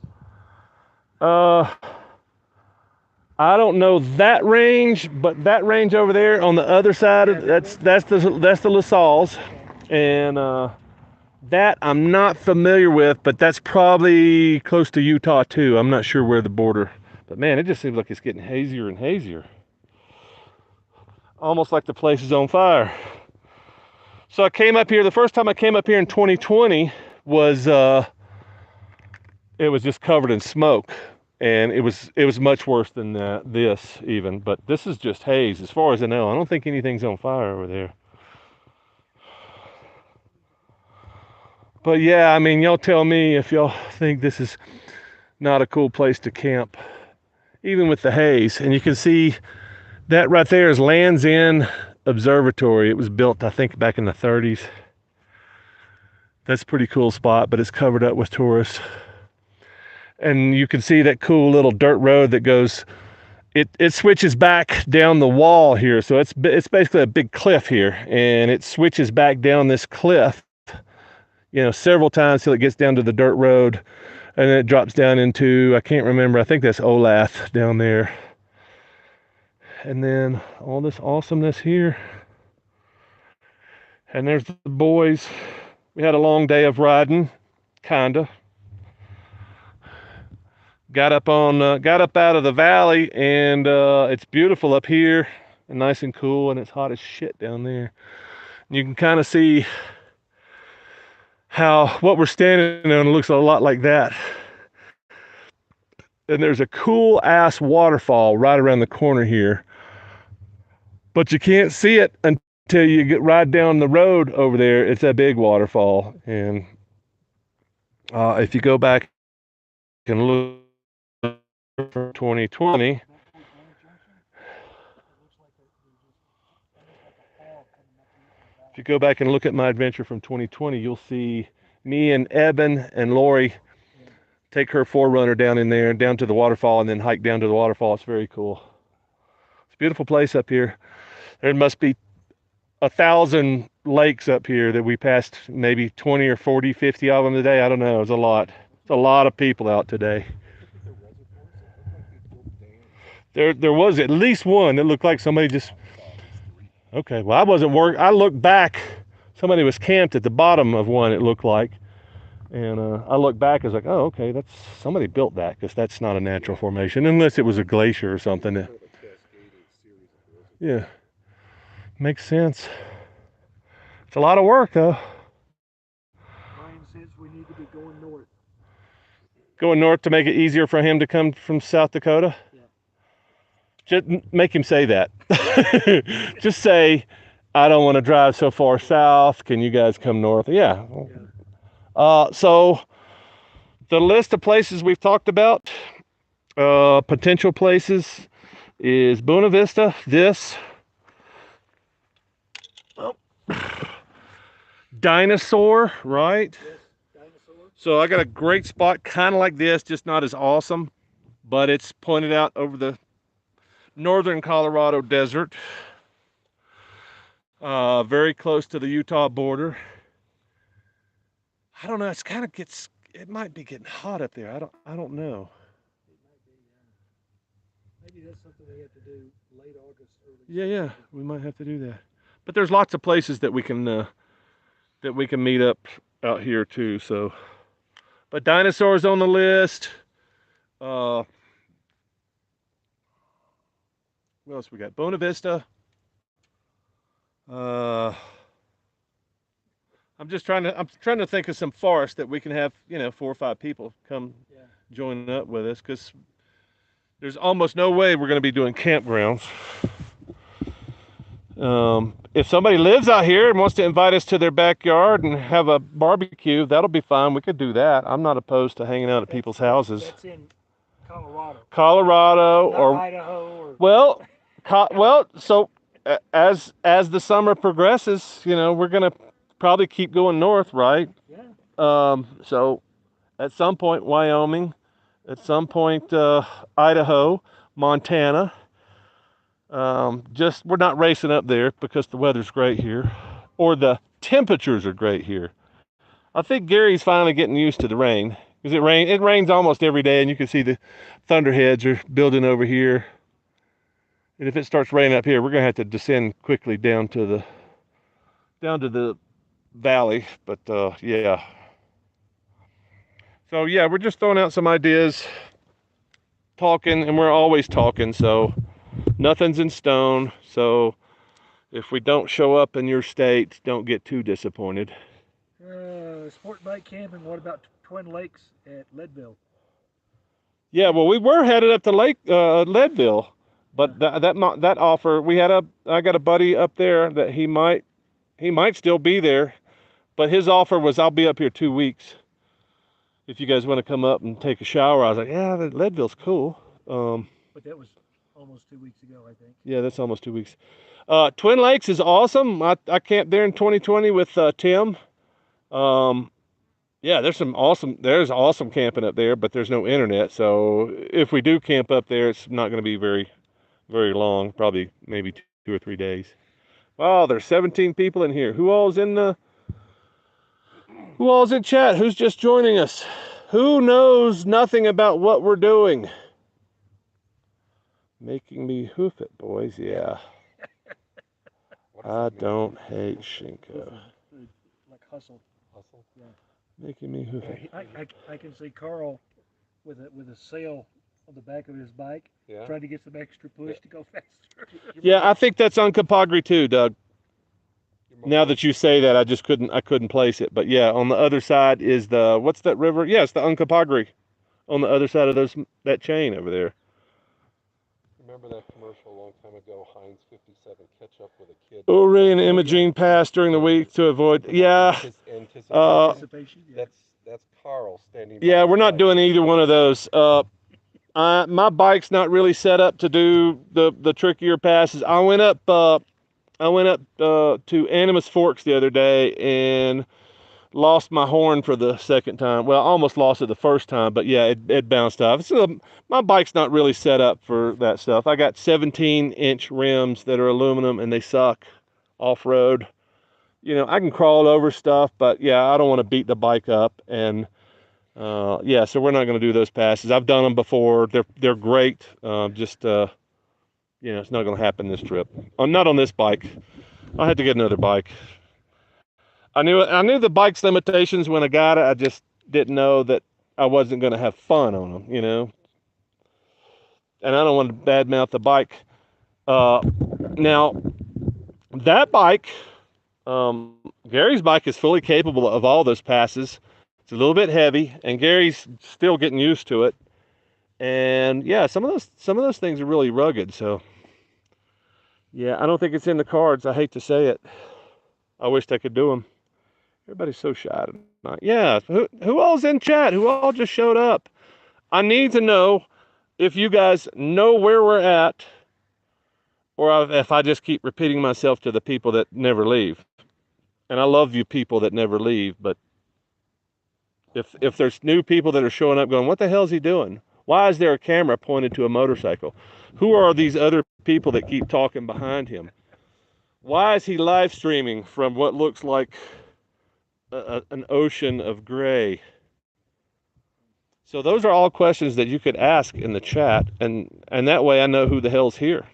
I don't know that range, but that range over there on the other side, that's the La Salles, and that I'm not familiar with, but that's probably close to Utah too. I'm not sure where the border, but man, it just seems like it's getting hazier and hazier. Almost like the place is on fire. So I came up here, the first time I came up here in 2020 was, it was just covered in smoke. And it was much worse than this even, but this is just haze as far as I know. I don't think anything's on fire over there. But yeah, I mean, y'all tell me if y'all think this is not a cool place to camp, even with the haze. And you can see that right there is Land's End Observatory. It was built, I think, back in the 30s. That's a pretty cool spot, but it's covered up with tourists. And you can see that cool little dirt road that goes, it switches back down the wall here. So it's basically a big cliff here, and it switches back down this cliff, several times till it gets down to the dirt road, and then it drops down into, I can't remember, I think that's Olath down there. And then all this awesomeness here. And there's the boys. We had a long day of riding, kinda. Got up out of the valley, and it's beautiful up here, and nice and cool, and it's hot as shit down there. You can kind of see how what we're standing on looks a lot like that. And there's a cool ass waterfall right around the corner here, but you can't see it until you get right down the road over there. It's a big waterfall, and if you go back and look from 2020, if you go back and look at my adventure from 2020, you'll see me and Eben and Lori take her 4Runner down in there, down to the waterfall, and then hike down to the waterfall. It's very cool. It's a beautiful place up here. There must be 1,000 lakes up here that we passed, maybe 20 or 40, 50 of them today. I don't know. It's a lot. It's a lot of people out today. There was at least one that looked like somebody just, okay, well, I wasn't working. I looked back, somebody was camped at the bottom of one, it looked like. And I looked back, I was like, oh, okay, that's, somebody built that, because that's not a natural formation, unless it was a glacier or something. Yeah, makes sense. It's a lot of work, though. Ryan says we need to be going north. Going north to make it easier for him to come from South Dakota? Yeah. Just make him say that. Just say, I don't want to drive so far south. Can you guys come north? Yeah. So the list of places we've talked about, potential places, is Buena Vista, Dinosaur, right? Yes, Dinosaur. So I got a great spot, kind of like this, just not as awesome, but it's pointed out over the northern Colorado desert, very close to the Utah border. I don't know. It might be getting hot up there. I don't know. It might be. Maybe that's something we have to do late August, early Yeah, September. we might have to do that. But there's lots of places that we can meet up out here too. So, but dinosaurs on the list. Uh, what else we got? Buena Vista. Uh, I'm trying to think of some forest that we can have, 4 or 5 people come Yeah. join up with us, because there's almost no way we're going to be doing campgrounds. If somebody lives out here and wants to invite us to their backyard and have a barbecue, that'll be fine. We could do that. I'm not opposed to hanging out at people's houses. That's in Colorado. Colorado Not or Idaho or. well, so as the summer progresses, we're gonna probably keep going north, right? Yeah. So at some point Wyoming, at some point Idaho, Montana. Just we're not racing up there because the weather's great here, or the temperatures are great here. I think Gary's finally getting used to the rain, because it rains almost every day, and you can see the thunderheads are building over here. And if it starts raining up here, we're gonna have to descend quickly down to the valley. But yeah. So yeah, we're just throwing out some ideas, talking, and we're always talking. So nothing's in stone. So if we don't show up in your state, don't get too disappointed. Sport bike camping. What about Twin Lakes at Leadville? Yeah, well, we were headed up to Lake Leadville, but that offer I got a buddy up there that he might still be there, but his offer was, I'll be up here 2 weeks if you guys want to come up and take a shower. I was like, yeah, Leadville's cool. But that was almost 2 weeks ago, I think. Yeah, that's almost 2 weeks. Twin Lakes is awesome. I camped there in 2020 with Tim. Yeah, there's awesome camping up there, but there's no internet. So if we do camp up there, it's not going to be very, very long. Probably maybe 2 or 3 days. Oh, there's 17 people in here. Who all's in chat? Who's just joining us? Who knows nothing about what we're doing? Making me hoof it, boys. Yeah. I don't hate Shinko. Like hustle. Hustle? Yeah. Making me hoof it. I can see Carl with a sail on the back of his bike, Yeah. trying to get some extra push to go faster. Yeah, I think that's on Capagri too, Doug. Now that you say that, I couldn't place it. But yeah, on the other side is what's that river? Yeah, it's the Uncompahgre on the other side of that chain over there. Remember that commercial a long time ago, Heinz 57, catch up with a kid? Uri and Imogene pass during the week to avoid. Yeah. Anticipation. Yeah. That's Carl standing. Yeah, we're not doing either one of those. My bike's not really set up to do the trickier passes. I went up to Animas Forks the other day and lost my horn for the second time. Well, I almost lost it the first time, but yeah, it bounced off. So my bike's not really set up for that stuff. I got 17-inch rims that are aluminum and they suck off-road. I can crawl over stuff, but yeah, I don't want to beat the bike up. And yeah, so we're not going to do those passes. I've done them before. They're great. It's not going to happen this trip. Not on this bike. I had to get another bike. I knew the bike's limitations when I got it. I just didn't know that I wasn't going to have fun on them, And I don't want to badmouth the bike. Now, that bike, Gary's bike is fully capable of all those passes. It's a little bit heavy, and Gary's still getting used to it. And yeah, some of those things are really rugged. So yeah, I don't think it's in the cards. I hate to say it. I wished I could do them. Everybody's so shy tonight. Yeah, who all's in chat? Who all just showed up? I need to know if you guys know where we're at, or if I just keep repeating myself to the people that never leave. And I love you people that never leave, but if there's new people that are showing up going, what the hell is he doing? Why is there a camera pointed to a motorcycle? Who are these other people that keep talking behind him? Why is he live streaming from what looks like an ocean of gray? So those are all questions that you could ask in the chat, and that way I know who the hell's here.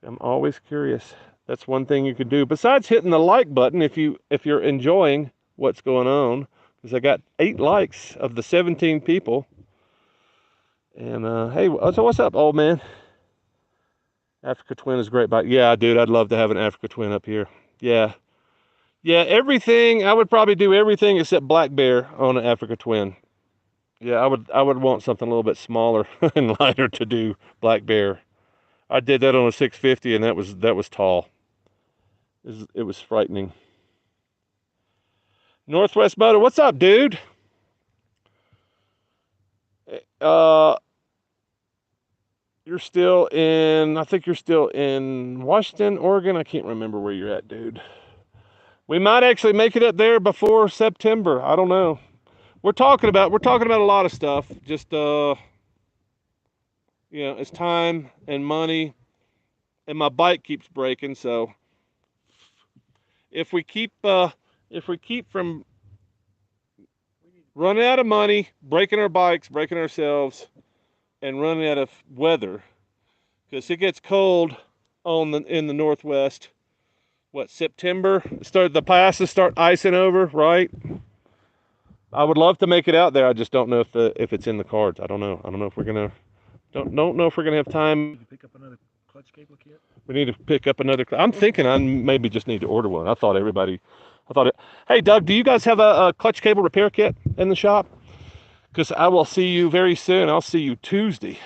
I'm always curious. That's one thing you could do besides hitting the like button if you're enjoying what's going on, because I got 8 likes of the 17 people. And hey, so what's up, old man? Africa Twin is a great bike. Yeah, dude, I'd love to have an Africa Twin up here. Yeah, everything. I would probably do everything except Black Bear on an Africa Twin. Yeah, I would want something a little bit smaller and lighter to do Black Bear. I did that on a 650, and that was tall. It was frightening. Northwest Motor, what's up, dude? You're still in, I think you're still in Washington, Oregon. I can't remember where you're at, dude. We might actually make it up there before September. I don't know. We're talking about a lot of stuff. Just it's time and money, and my bike keeps breaking. So if we keep from running out of money, breaking our bikes, breaking ourselves, and running out of weather, because it gets cold in the Northwest. What, September? The passes start icing over, right? I would love to make it out there. I just don't know if it's in the cards. I don't know. I don't know if we're gonna. Don't know if we're gonna have time. Pick up another clutch cable kit. We need to pick up another. I'm thinking I maybe just need to order one. I thought it. Hey, Doug, do you guys have a clutch cable repair kit in the shop? Because I will see you very soon. I'll see you Tuesday.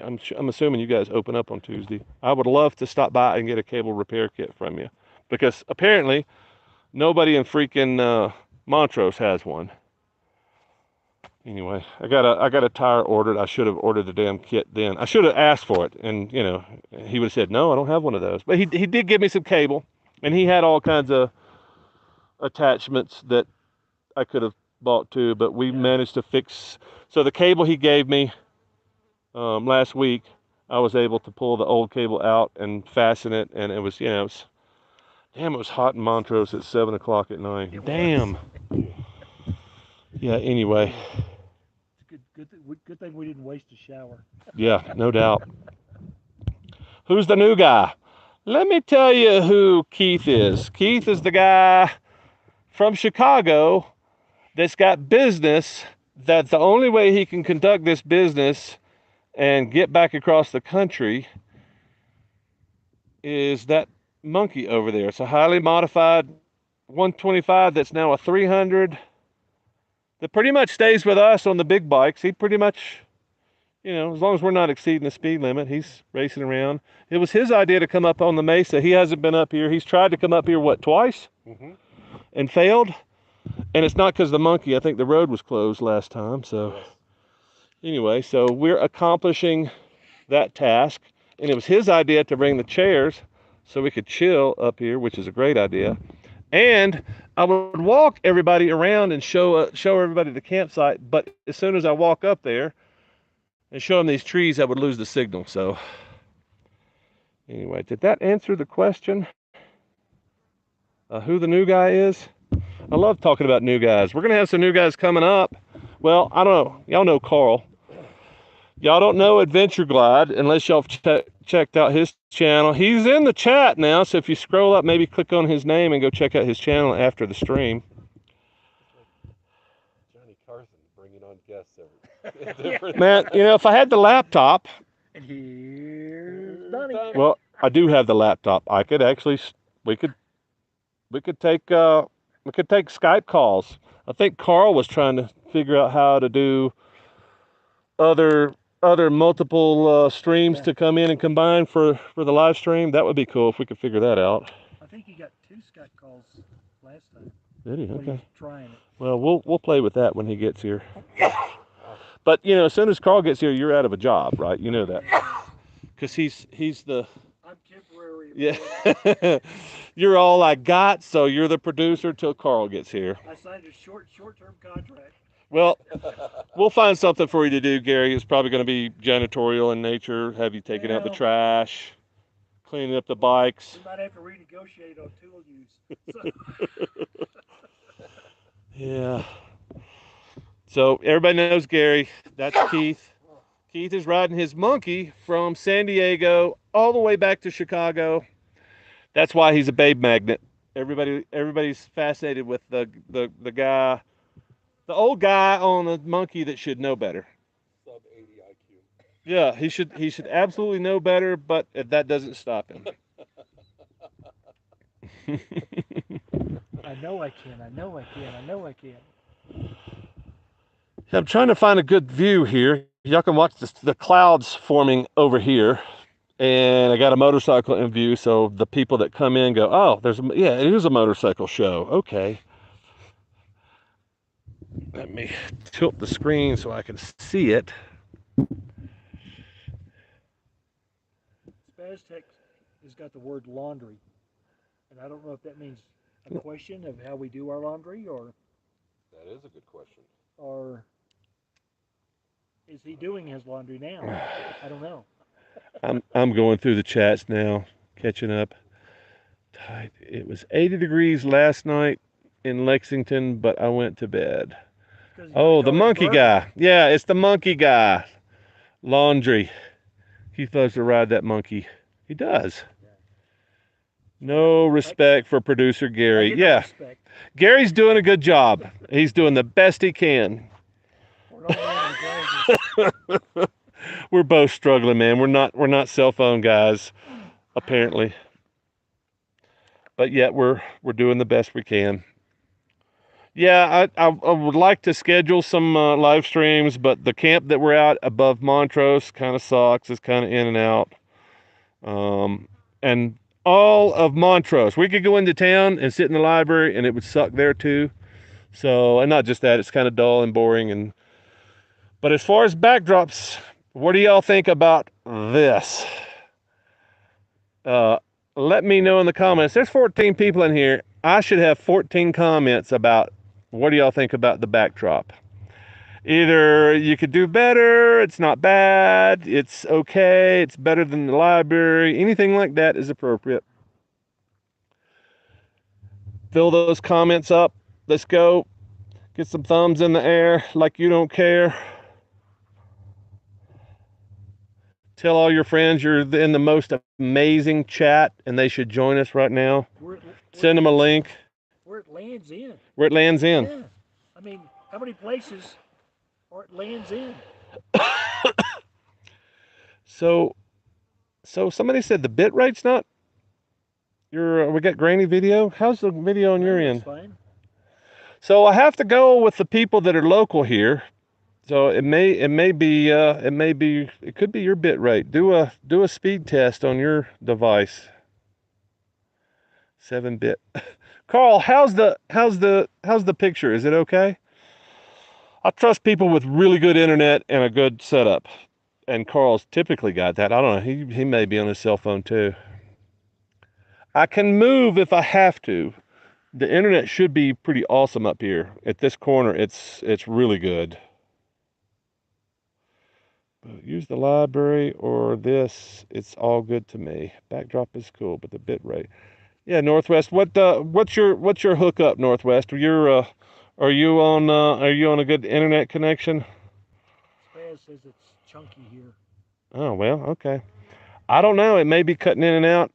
I'm assuming you guys open up on Tuesday. I would love to stop by and get a cable repair kit from you, because apparently nobody in freaking Montrose has one. Anyway, I got a tire ordered. I should have ordered the damn kit then. I should have asked for it, and he would have said, no, I don't have one of those. But he did give me some cable, and he had all kinds of attachments that I could have bought too, but we managed to fix. So the cable he gave me last week, I was able to pull the old cable out and fasten it, and it was, damn, it was hot in Montrose at 7 o'clock at night. Damn. Yeah, anyway. Good thing we didn't waste a shower. Yeah, no doubt. Who's the new guy? Let me tell you who Keith is. Keith is the guy from Chicago that's got business, that the only way he can conduct this business and get back across the country is that monkey over there. It's a highly modified 125 that's now a 300 that pretty much stays with us on the big bikes. He pretty much, as long as we're not exceeding the speed limit, he's racing around. It was his idea to come up on the Mesa. He hasn't been up here. He's tried to come up here, twice? Mm-hmm. And failed. And it's not because of the monkey. I think the road was closed last time. So anyway, so we're accomplishing that task. And it was his idea to bring the chairs so we could chill up here, which is a great idea. And I would walk everybody around and show everybody the campsite. But as soon as I walk up there and show them these trees, I would lose the signal. So anyway, did that answer the question? Who the new guy is? I love talking about new guys. We're going to have some new guys coming up. Well, I don't know. Y'all know Carl. Y'all don't know Adventure Glide unless y'all checked out his channel. He's in the chat now, so if you scroll up, maybe click on his name and go check out his channel after the stream. Johnny Carson bringing on guests every Man, if I had the laptop. And here's Donnie. Well, I do have the laptop. I could actually, we could take Skype calls. I think Carl was trying to figure out how to do other multiple streams to come in and combine for the live stream. That would be cool if we could figure that out. I think he got 2 Skype calls last time. Did he? When he Okay. was trying it. Well, we'll play with that when he gets here. But as soon as Carl gets here, you're out of a job, right? You know that, because he's the. I'm temporary. Yeah. You're all I got, so you're the producer till Carl gets here. I signed a short-term contract. Well, we'll find something for you to do, Gary. It's probably going to be janitorial in nature. Have you taken out the Well, trash, cleaning up the bikes. we might have to renegotiate on tool use. So, Yeah. So everybody knows Gary. That's Keith. Keith is riding his monkey from San Diego all the way back to Chicago. That's why he's a babe magnet. Everybody's fascinated with the guy, the old guy on the monkey that should know better. Sub 80 IQ. Yeah, he should absolutely know better, but that doesn't stop him. I know I can. I know I can. I know I can. I'm trying to find a good view here. Y'all can watch the clouds forming over here. And I got a motorcycle in view, so the people that come in go, oh, yeah, it is a motorcycle show. Okay. Let me tilt the screen so I can see it. Spaztech has got the word laundry, and I don't know if that means a question of how we do our laundry, That is a good question. or is he doing his laundry now? I don't know. I'm going through the chats now, catching up. It was 80 degrees last night in Lexington, but I went to bed. Oh, the monkey guy. Yeah, it's the monkey guy. Laundry. He loves to ride that monkey. He does. No respect for producer Gary. Yeah, Gary's doing a good job. He's doing the best he can. We're both struggling, man. We're not cell phone guys, apparently. But yet we're doing the best we can. Yeah, I would like to schedule some live streams, but the camp that we're at above Montrose kind of sucks. It's kind of in and out. And all of Montrose, we could go into town and sit in the library, and it would suck there too. So, and not just that, it's kind of dull and boring. But as far as backdrops, what do y'all think about this? Let me know in the comments. There's 14 people in here. I should have 14 comments about what do y'all think about the backdrop. Either you could do better, it's not bad, it's okay, it's better than the library, anything like that is appropriate. Fill those comments up. Let's go. Get some thumbs in the air like you don't care. Tell all your friends you're in the most amazing chat and they should join us right now. Send them a link. Where it lands in. Where it lands in. Yeah. I mean, how many places where it lands in? So somebody said the bit rate's not. We got grainy video. How's the video on your end? Fine. So I have to go with the people that are local here. So it could be your bit rate. Do a speed test on your device. 7-bit. Carl, how's the picture? Is it okay? I trust people with really good internet and a good setup. And Carl's typically got that. I don't know. He may be on his cell phone too. I can move if I have to. The internet should be pretty awesome up here. At this corner, it's really good. But use the library or this. It's all good to me. Backdrop is cool, but the bit rate. Yeah, Northwest. What's your hookup, Northwest? Are you on a good internet connection? Spaz says it's chunky here. Oh well, okay. I don't know. It may be cutting in and out.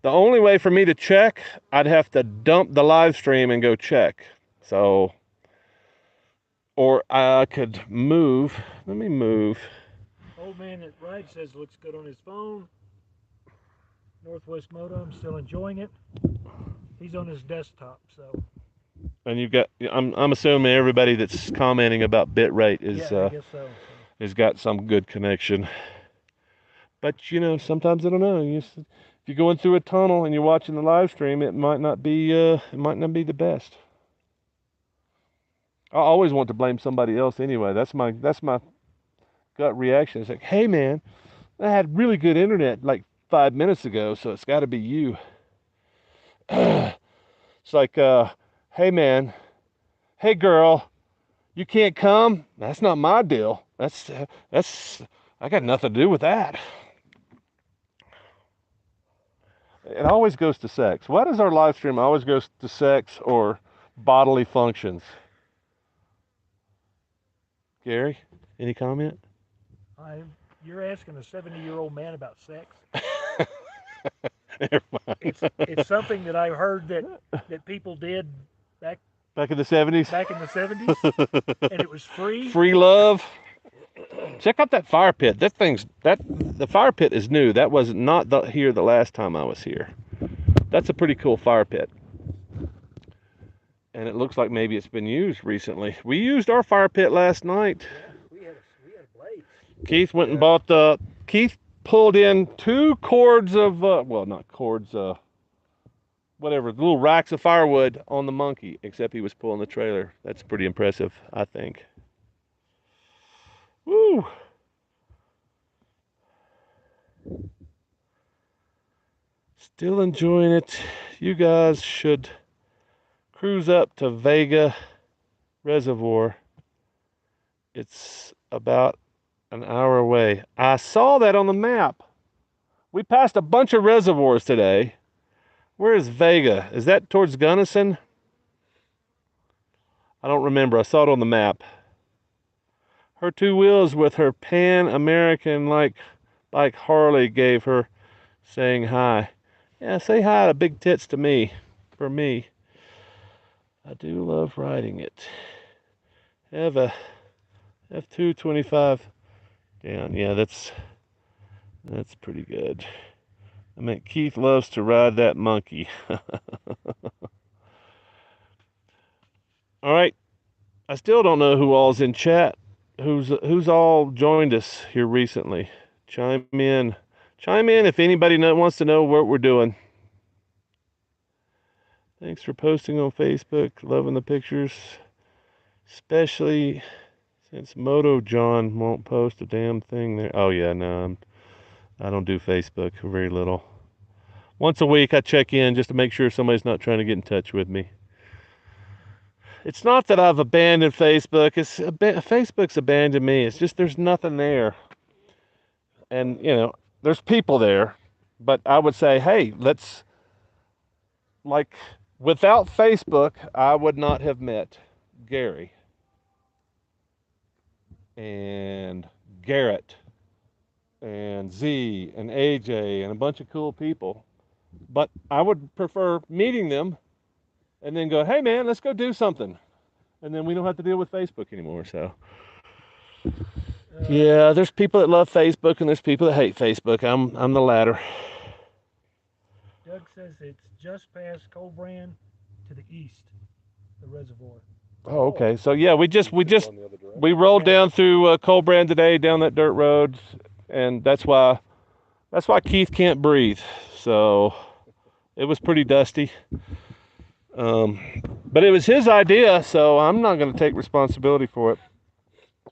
The only way for me to check, I'd have to dump the live stream and go check. So, or I could move. Let me move. Old man that rides says looks good on his phone. Northwest Moto, I'm still enjoying it. He's on his desktop, so. And you've got. I'm assuming everybody that's commenting about bit rate is I guess so. has got some good connection. But sometimes I don't know. If you're going through a tunnel and you're watching the live stream, it might not be the best. I always want to blame somebody else anyway. That's my gut reaction. It's like, hey man, I had really good internet like 5 minutes ago, so it's got to be you. It's like, hey man, hey girl, You can't come? That's not my deal. I got nothing to do with that. It always goes to sex. Why does our live stream always go to sex or bodily functions? Gary, any comment? You're asking a 70-year-old man about sex? Never mind. It's something that I've heard that people did back Back in the 70s? back in the 70s, and it was free. Free love. Check out that fire pit. The fire pit is new. That was not here the last time I was here. That's a pretty cool fire pit. And it looks like maybe it's been used recently. We used our fire pit last night. Yeah, we had a blaze. Keith went and bought Keith pulled in 2 cords of, well, not cords, whatever, little racks of firewood on the monkey, except he was pulling the trailer. That's pretty impressive, I think. Woo! Still enjoying it. You guys should cruise up to Vega Reservoir. It's about an hour away. I saw that on the map. We passed a bunch of reservoirs today. Where is Vega? Is that towards Gunnison? I don't remember. I saw it on the map. Her 2 wheels with her Pan American like Harley gave her saying hi. Yeah, say hi to Big Tits to me. For me. I do love riding it. Have a F225 down. Yeah, that's pretty good. I mean, Keith loves to ride that monkey. All right. I still don't know who all's in chat. Who's all joined us here recently? Chime in. Chime in if anybody wants to know what we're doing. Thanks for posting on Facebook. Loving the pictures. Especially since Moto John won't post a damn thing there. Oh yeah, no, I don't do Facebook very little. Once a week I check in just to make sure somebody's not trying to get in touch with me. It's not that I've abandoned Facebook. Facebook's abandoned me. It's just there's nothing there. And, there's people there. But I would say, hey, without Facebook, I would not have met Gary and Garrett and Z and AJ and a bunch of cool people. But I would prefer meeting them and then go, hey man, let's go do something. And then we don't have to deal with Facebook anymore. So yeah, there's people that love Facebook and there's people that hate Facebook. I'm the latter. Doug says it's just past Colbrand to the east, the reservoir. Oh, okay. So yeah, we rolled down through Colbrand today, down that dirt road, and that's why Keith can't breathe. So it was pretty dusty. But it was his idea, so I'm not going to take responsibility for it.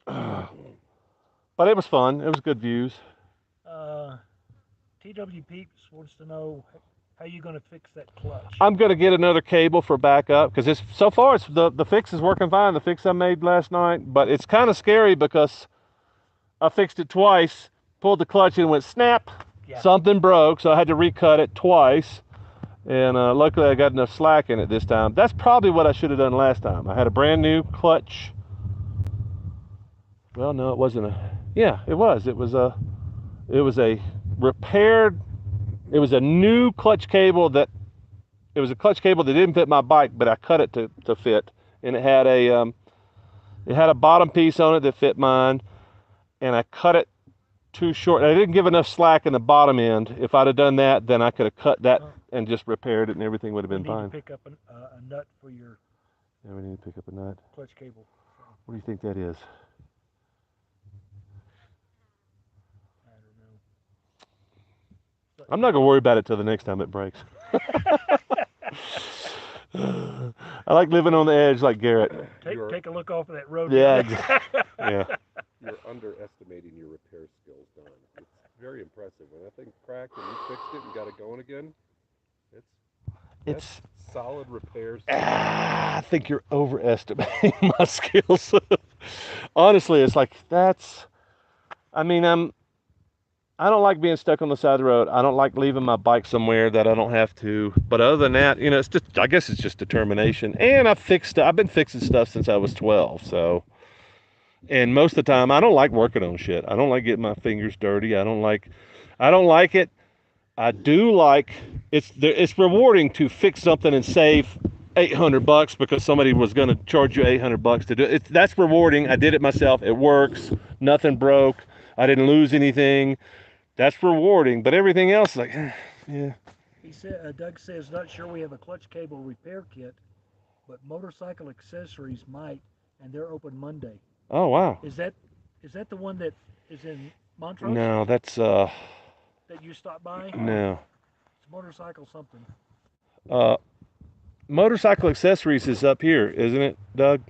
But it was fun. It was good views. TW Peeps wants to know how you going to fix that clutch. I'm going to get another cable for backup because so far the fix is working fine. The fix I made last night, but it's kind of scary because I fixed it twice, pulled the clutch and it went snap. Yeah. Something broke, so I had to recut it twice. And luckily I got enough slack in it this time. That's probably what I should have done last time. I had a brand new clutch. Well, no, it wasn't yeah, it was. It was a repaired, it was a new clutch cable it was a clutch cable that didn't fit my bike, but I cut it to fit. And it had a bottom piece on it that fit mine. And I cut it too short. I didn't give enough slack in the bottom end. If I'd have done that, then I could have cut that and just repaired it and everything would have been fine. You need to pick up a nut for your... Yeah, we need to pick up a nut. Clutch cable. What do you think that is? I don't know. I'm not going to worry about it till the next time it breaks. I like living on the edge like Garrett. Take a look off of that road. Yeah. Yeah. You're underestimating your repair skills, Don. It's very impressive. When that thing cracked and you fixed it and got it going again, it's solid repairs. I think you're overestimating my skills. Honestly, it's like I mean, I don't like being stuck on the side of the road. I don't like leaving my bike somewhere that I don't have to. But other than that, it's just, I guess it's just determination. And I've been fixing stuff since I was 12. So, and most of the time, I don't like working on shit. I don't like getting my fingers dirty. I don't like it. I do like, it's rewarding to fix something and save $800 because somebody was going to charge you $800 to do it. That's rewarding. I did it myself. It works. Nothing broke. I didn't lose anything. That's rewarding, but everything else is like, yeah. He said, Doug says, not sure we have a clutch cable repair kit, but motorcycle accessories might, and they're open Monday. Oh wow. Is that the one that is in Montrose? No, that's that you stopped by? no. It's motorcycle something. Motorcycle accessories is up here, isn't it, Doug?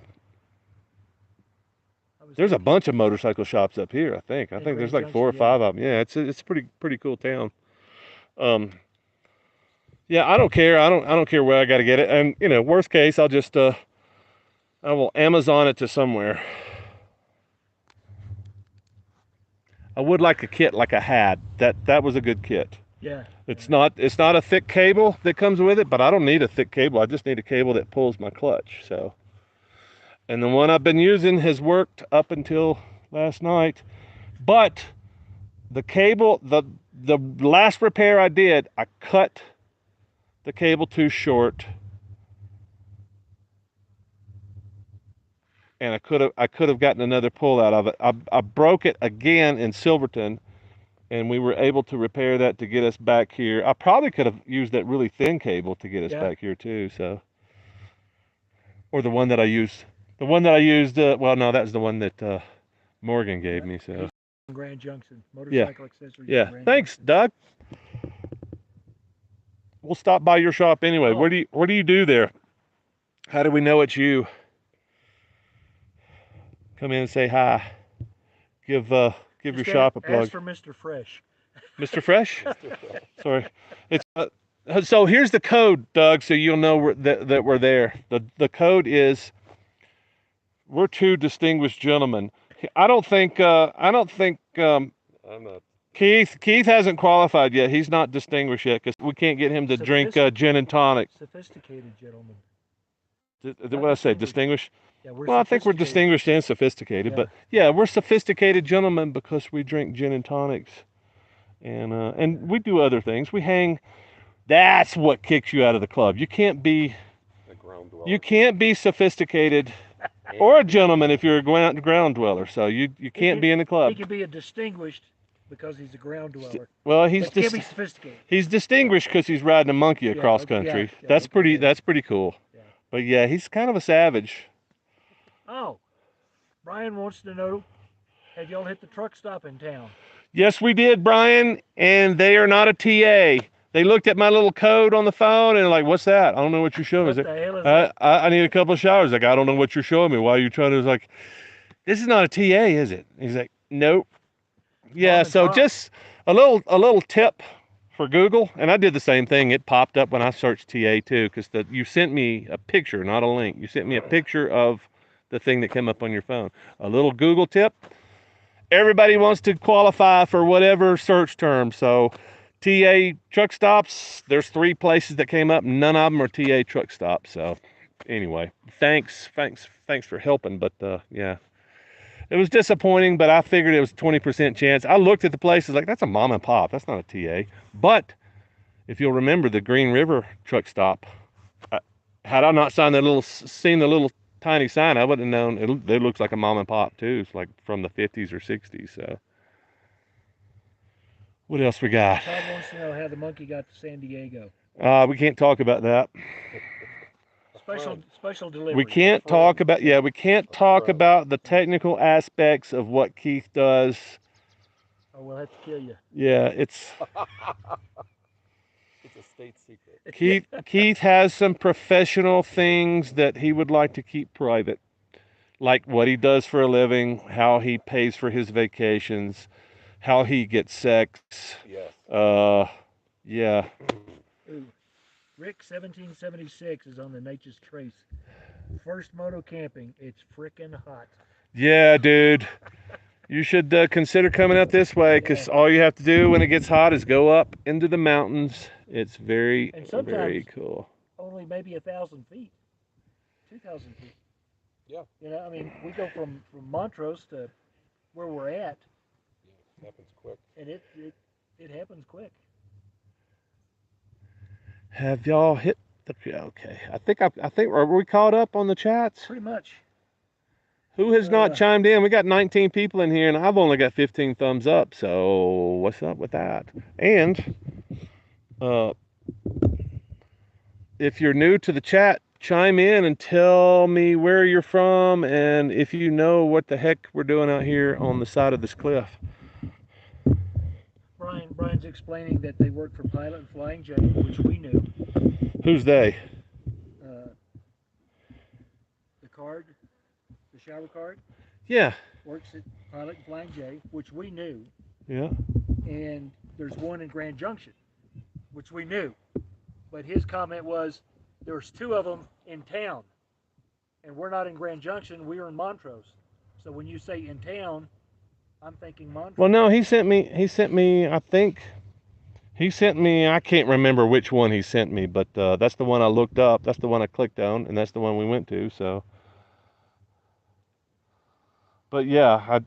There's a bunch of motorcycle shops up here. I think there's like 4 or 5 of them. Yeah, it's a pretty cool town. Yeah, I don't care. I don't care where I got to get it. And worst case, I'll just I will Amazon it to somewhere. I would like a kit like I had. That was a good kit. Yeah. It's not a thick cable that comes with it, but I don't need a thick cable. I just need a cable that pulls my clutch. So, and the one I've been using has worked up until last night. But the cable, the last repair I did, I cut the cable too short, and I could have gotten another pull out of it. I broke it again in Silverton, and we were able to repair that to get us back here. I probably could have used that really thin cable to get us back here too. So, or the one that I used. Well, no, that was the one that Morgan gave me. So. Grand Junction motorcycle accessories. Yeah. Thanks, Doug. We'll stop by your shop anyway. Oh. What do you do there? How do we know it's you? Come in and say hi. Give your shop a plug. Ask for Mr. Fresh. Mr. Fresh? Sorry. It's so here's the code, Doug, so you'll know that we're there. The code is, we're two distinguished gentlemen. I don't think I'm not. Keith hasn't qualified yet. He's not distinguished yet because we can't get him to drink gin and tonic. Sophisticated gentlemen. What did I say? Distinguished? Yeah, well, I think we're distinguished and sophisticated, but yeah, we're sophisticated gentlemen because we drink gin and tonics, and we do other things. We hang. That's what kicks you out of the club. You can't be sophisticated or a gentleman if you're a ground dweller. So you can't be in the club. He can be a distinguished because he's a ground dweller. Well, he's can't be sophisticated. He's distinguished because he's riding a monkey across country. That's pretty cool. Yeah. But yeah, he's kind of a savage. Oh, Brian wants to know, have y'all hit the truck stop in town? Yes, we did, Brian, and they are not a TA. They looked at my little code on the phone and like, what's that? I don't know what you're showing me. What the hell is that? I need a couple of showers. Like, I don't know what you're showing me. Why are you trying to, like, this is not a TA, is it? He's like, nope. Yeah, so just a little tip for Google, and I did the same thing. It popped up when I searched TA too, because you sent me a picture, not a link. You sent me a picture of the thing that came up on your phone. A little Google tip. Everybody wants to qualify for whatever search term. So TA truck stops, there's 3 places that came up. None of them are TA truck stops. So anyway, thanks for helping. But yeah, it was disappointing, but I figured it was a 20% chance. I looked at the places like, that's a mom and pop. That's not a TA. But if you'll remember the Green River truck stop, had I not seen the little tiny sign, I wouldn't have known. It looks like a mom and pop too. It's like from the 50s or 60s. So what else we got? Todd wants to know how the monkey got to San Diego. We can't talk about that. Special delivery. We can't talk about about the technical aspects of what Keith does. Oh, we'll have to kill you. Yeah, it's a state secret. Keith has some professional things that he would like to keep private, like what he does for a living, how he pays for his vacations, how he gets sex. Yes. Yeah. Rick 1776 is on the Nature's Trace. First moto camping. It's frickin' hot. Yeah, dude. You should consider coming out this way because all you have to do when it gets hot is go up into the mountains. It's very, very cool. Only maybe 1,000 feet, 2,000 feet. Yeah. You know, I mean, we go from Montrose to where we're at. Yeah, it happens quick. And it happens quick. Have y'all hit the? Okay, I think are we caught up on the chats? Pretty much. Who has not chimed in? We got 19 people in here, and I've only got 15 thumbs up. So what's up with that? And if you're new to the chat, chime in and tell me where you're from and if you know what the heck we're doing out here on the side of this cliff. Brian's explaining that they work for Pilot and Flying J, which we knew. Who's they? The shower card. Yeah. Works at Pilot and Flying J, which we knew. Yeah. And there's one in Grand Junction, which we knew. But his comment was, there's two of them in town. And we're not in Grand Junction, we are in Montrose. So when you say in town, I'm thinking Montrose. Well, no, he sent me, I can't remember which one he sent me, but that's the one I looked up. That's the one I clicked on, and that's the one we went to, so. But yeah,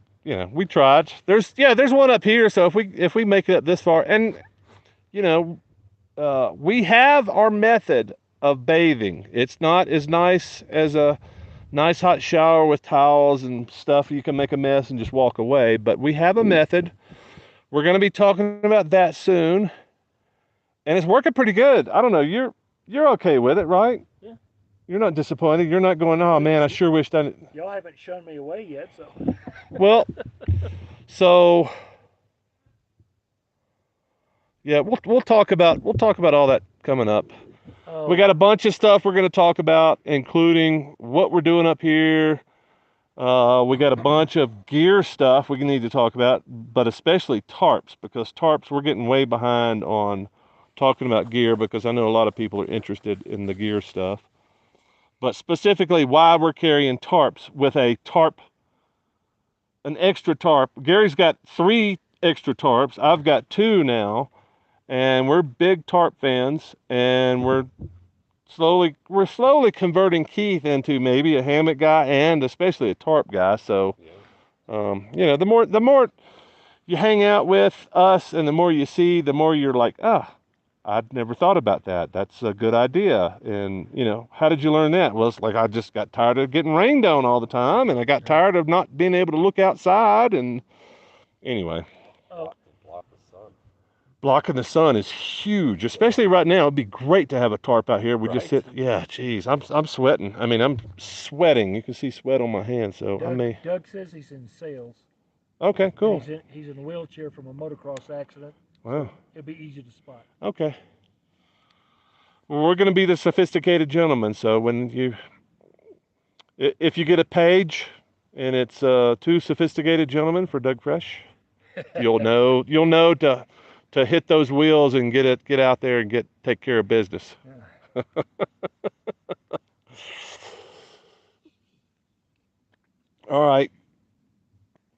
we tried. There's one up here, so if we make it up this far, and, we have our method of bathing. It's not as nice as a nice hot shower with towels and stuff. You can make a mess and just walk away, but we have a method. We're going to be talking about that soon, and it's working pretty good. I don't know, you're okay with it, right? Yeah. You're not disappointed. You're not going, oh man, I sure wish that. Y'all haven't shown me away yet, so. Well, so yeah, we'll talk about all that coming up. We got a bunch of stuff we're going to talk about, including what we're doing up here. We got a bunch of gear stuff we need to talk about, but especially tarps, because tarps, we're getting way behind on talking about gear because I know a lot of people are interested in the gear stuff. But specifically why we're carrying tarps with an extra tarp. Gary's got 3 extra tarps. I've got 2 now, and we're big tarp fans, and we're slowly converting Keith into maybe a hammock guy and especially a tarp guy. So, the more you hang out with us and the more you see, the more you're like, I'd never thought about that. That's a good idea. And, how did you learn that? Well, it's like I just got tired of getting rained on all the time, and I got tired of not being able to look outside. And anyway. Blocking the sun is huge, especially right now. It'd be great to have a tarp out here. We just sit. Yeah, geez, I'm sweating. I mean, I'm sweating. You can see sweat on my hands. So Doug says he's in sales. Okay, cool. He's in a wheelchair from a motocross accident. Wow. So it'll be easy to spot. Okay. Well, we're going to be the sophisticated gentleman. So if you get a page and it's 2 sophisticated gentlemen for Doug Fresh, you'll know to hit those wheels and get out there and take care of business. Yeah. All right.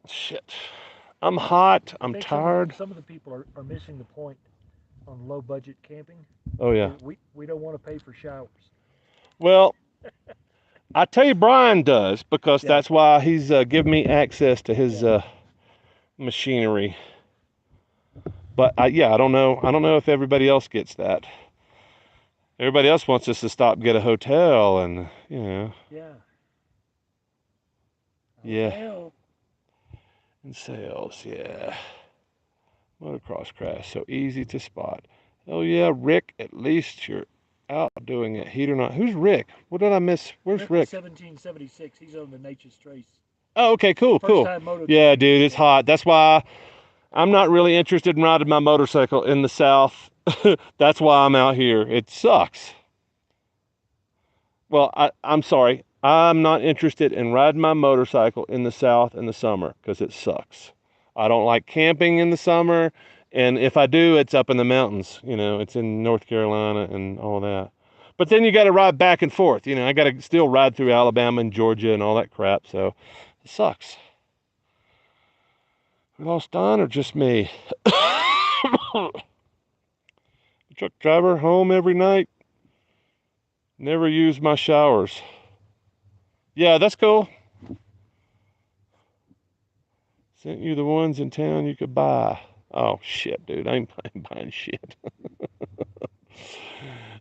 Shit. I'm hot. I'm tired. Some of the people are missing the point on low budget camping. Oh yeah. We don't want to pay for showers. Well, I tell you, Brian does, because that's why he's given me access to his machinery. But I don't know. I don't know if everybody else gets that. Everybody else wants us to stop and get a hotel, and Yeah. Yeah. And sales, yeah. Motocross crash, so easy to spot. Oh yeah, Rick, at least you're out doing it, heat or not. Who's Rick? What did I miss? Where's Rick? 1776. He's on the Nature's Trace. Oh, okay, cool. Yeah, dude, it's hot. That's why I'm not really interested in riding my motorcycle in the South. That's why I'm out here. It sucks. Well, I'm sorry. I'm not interested in riding my motorcycle in the South in the summer because it sucks. I don't like camping in the summer, And if I do, it's up in the mountains. You know, it's in North Carolina and all that. But then you got to ride back and forth. You know, I got to still ride through Alabama and Georgia and all that crap. So it sucks. We lost Don or just me? Truck driver home every night. Never use my showers. Yeah, that's cool. Sent you the ones in town you could buy. Oh shit, dude, I ain't buying shit.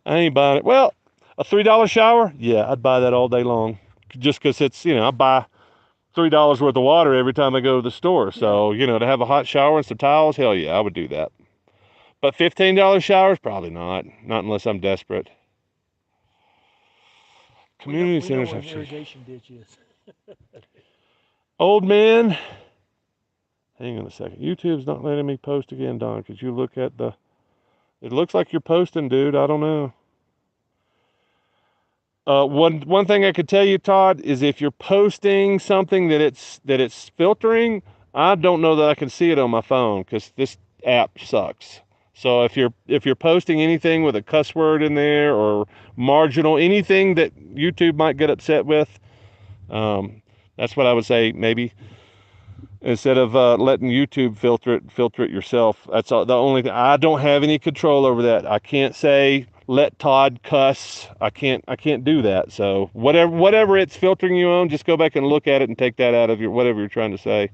I ain't buying it. Well, a $3 shower? Yeah, I'd buy that all day long. Just because it's, you know, I buy $3 worth of water every time I go to the store. So, you know, to have a hot shower and some towels, hell yeah, I would do that. But $15 showers? Probably not. Not unless I'm desperate. Community centers have irrigation ditch is. Old man. Hang on a second. YouTube's not letting me post again, Don. Could you look at the... It looks like you're posting, dude. I don't know. One thing I could tell you, Todd, is if you're posting something that it's filtering, I don't know that I can see it on my phone because this app sucks. So if you're posting anything with a cuss word in there or marginal, anything that YouTube might get upset with, that's what I would say. Maybe instead of letting YouTube filter it yourself. That's the only thing. I don't have any control over that. I can't say let Todd cuss. I can't do that. So whatever it's filtering you on, just go back and look at it and take that out of your whatever you're trying to say.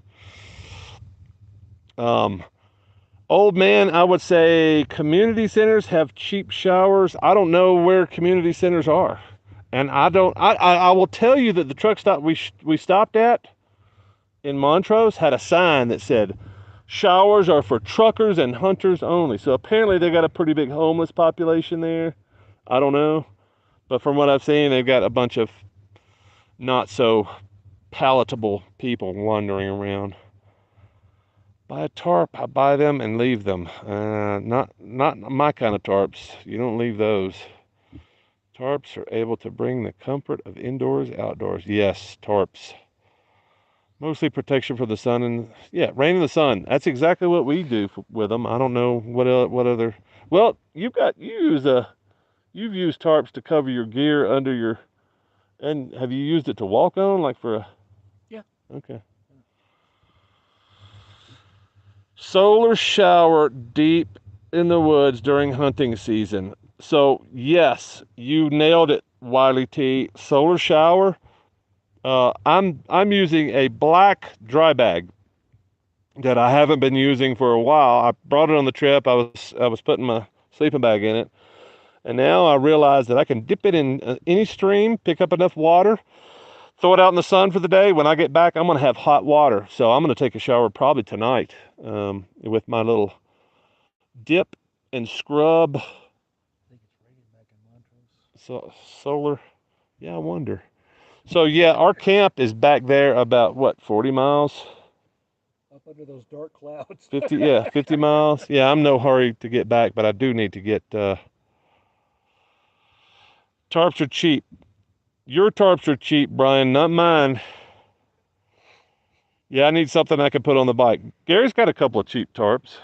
Old man, I would say community centers have cheap showers. I don't know where community centers are, and I will tell you that the truck stop we stopped at in Montrose had a sign that said showers are for truckers and hunters only. So apparently they got a pretty big homeless population there. I don't know, but from what I've seen, they've got a bunch of not so palatable people wandering around. Buy a tarp, I buy them and leave them. Not my kind of tarps. You don't leave those. Tarps are able to bring the comfort of indoors, outdoors. Yes, tarps. Mostly protection for the sun and rain and the sun. That's exactly what we do with them. I don't know what other. Well, you've used tarps to cover your gear under your. And have you used it to walk on, like for a? Yeah. Okay. Solar shower deep in the woods during hunting season. So yes, you nailed it, Wiley T. Solar shower. I'm using a black dry bag that I haven't been using for a while. I brought it on the trip. I was putting my sleeping bag in it, and now I realize that I can dip it in any stream, pick up enough water, throw it out in the sun for the day. When I get back, I'm gonna have hot water, so I'm gonna take a shower probably tonight with my little dip and scrub. I think it's raining back in Montrose. So solar, yeah, I wonder. So yeah, our camp is back there about what, 40 miles? Up under those dark clouds. 50 miles. Yeah, I'm no hurry to get back, but I do need to get tarps are cheap. Your tarps are cheap, Brian, not mine. Yeah, I need something I can put on the bike. Gary's got a couple of cheap tarps.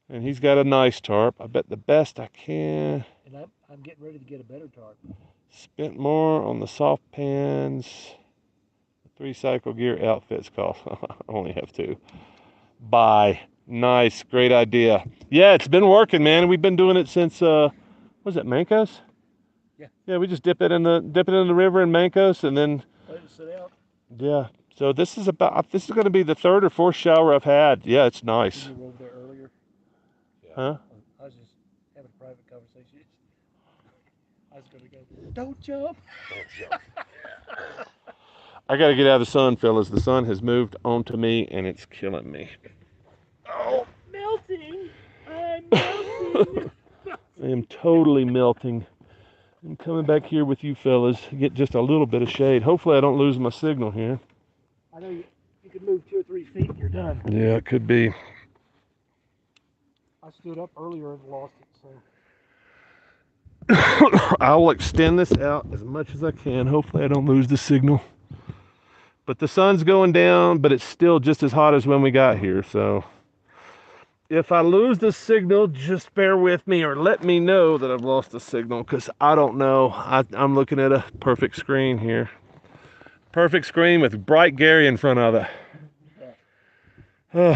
And he's got a nice tarp. I bet the best I can. And I'm getting ready to get a better tarp. Spent more on the soft pans. 3 cycle gear outfits cost. I only have 2. Buy. Nice. Great idea. Yeah, it's been working, man. We've been doing it since was it Mancos? Yeah. Yeah, we just dip it in the river in Mancos and then let it sit out. Yeah. So this is going to be the 3rd or 4th shower I've had. Yeah, it's nice. You were over there earlier. Huh? I was just having a private conversation. I was going to go, don't jump. I got to get out of the sun, fellas. The sun has moved onto me, and it's killing me. Oh, melting. I'm melting. I am totally melting. I'm coming back here with you fellas. Get just a little bit of shade. Hopefully I don't lose my signal here. I know you can move 2 or 3 feet and you're done. Yeah, it could be. I stood up earlier and lost it, so. I'll extend this out as much as I can. Hopefully I don't lose the signal. But the sun's going down, but it's still just as hot as when we got here. So if I lose the signal, just bear with me or let me know that I've lost the signal, because I don't know. I'm looking at a perfect screen here. Perfect screen with bright Gary in front of it. Oh,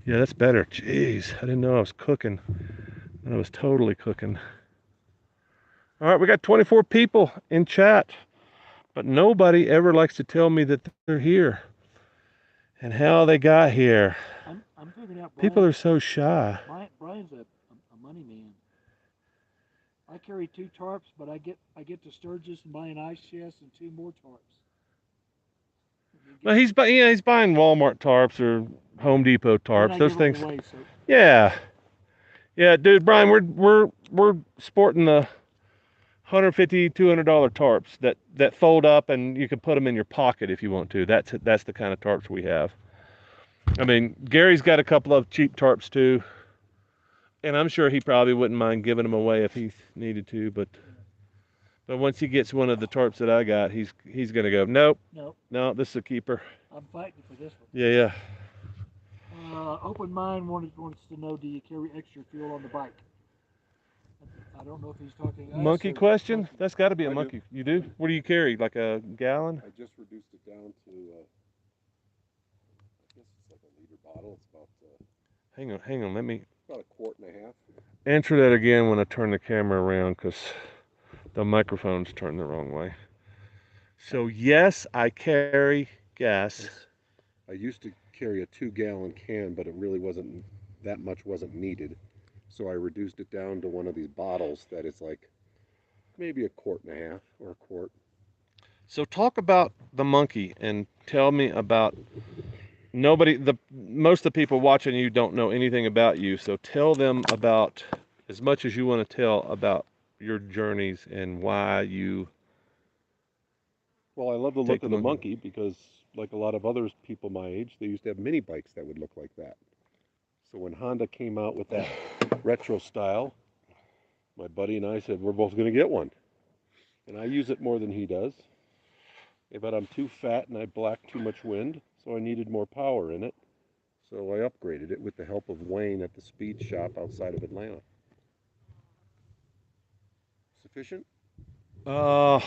yeah, that's better. Jeez, I didn't know I was cooking. I was totally cooking. All right, we got 24 people in chat, but nobody ever likes to tell me that they're here and how they got here. I'm figuring out. People are so shy. Brian's a money man. I carry 2 tarps, but I get to Sturgis and buy an ice chest and 2 more tarps. Well, he's buying Walmart tarps or Home Depot tarps. Those things. Away, so. Yeah, yeah, dude, Brian, we're sporting the $150, $200 tarps that fold up and you can put them in your pocket if you want to. That's the kind of tarps we have. I mean, Gary's got a couple of cheap tarps too, and I'm sure he probably wouldn't mind giving them away if he needed to. But once he gets one of the tarps that I got, he's gonna go, nope, no, this is a keeper. I'm fighting for this one. Yeah. Open Mind wants to know, do you carry extra fuel on the bike? I don't know if he's talking monkey question? Monkey. That's got to be a monkey. Do. You do? What do you carry? Like a gallon? I just reduced it down to, I guess it's like a liter bottle. It's about. Hang on. Let me. About a quart and a half. Answer that again when I turn the camera around, because the microphone's turned the wrong way. So yes, I carry gas. I used to carry a 2-gallon can, but it really wasn't that much wasn't needed. So I reduced it down to one of these bottles that is like maybe a quart and a half or a quart. So talk about the monkey and tell me about most of the people watching you don't know anything about you. So tell them about as much as you want to tell about your journeys and why you. Well, I love the look of the monkey because, like a lot of other people my age, they used to have mini bikes that would look like that. So when Honda came out with that retro style, my buddy and I said, we're both going to get one. And I use it more than he does. But I'm too fat and I black too much wind, so I needed more power in it. So I upgraded it with the help of Wayne at the speed shop outside of Atlanta. Sufficient? But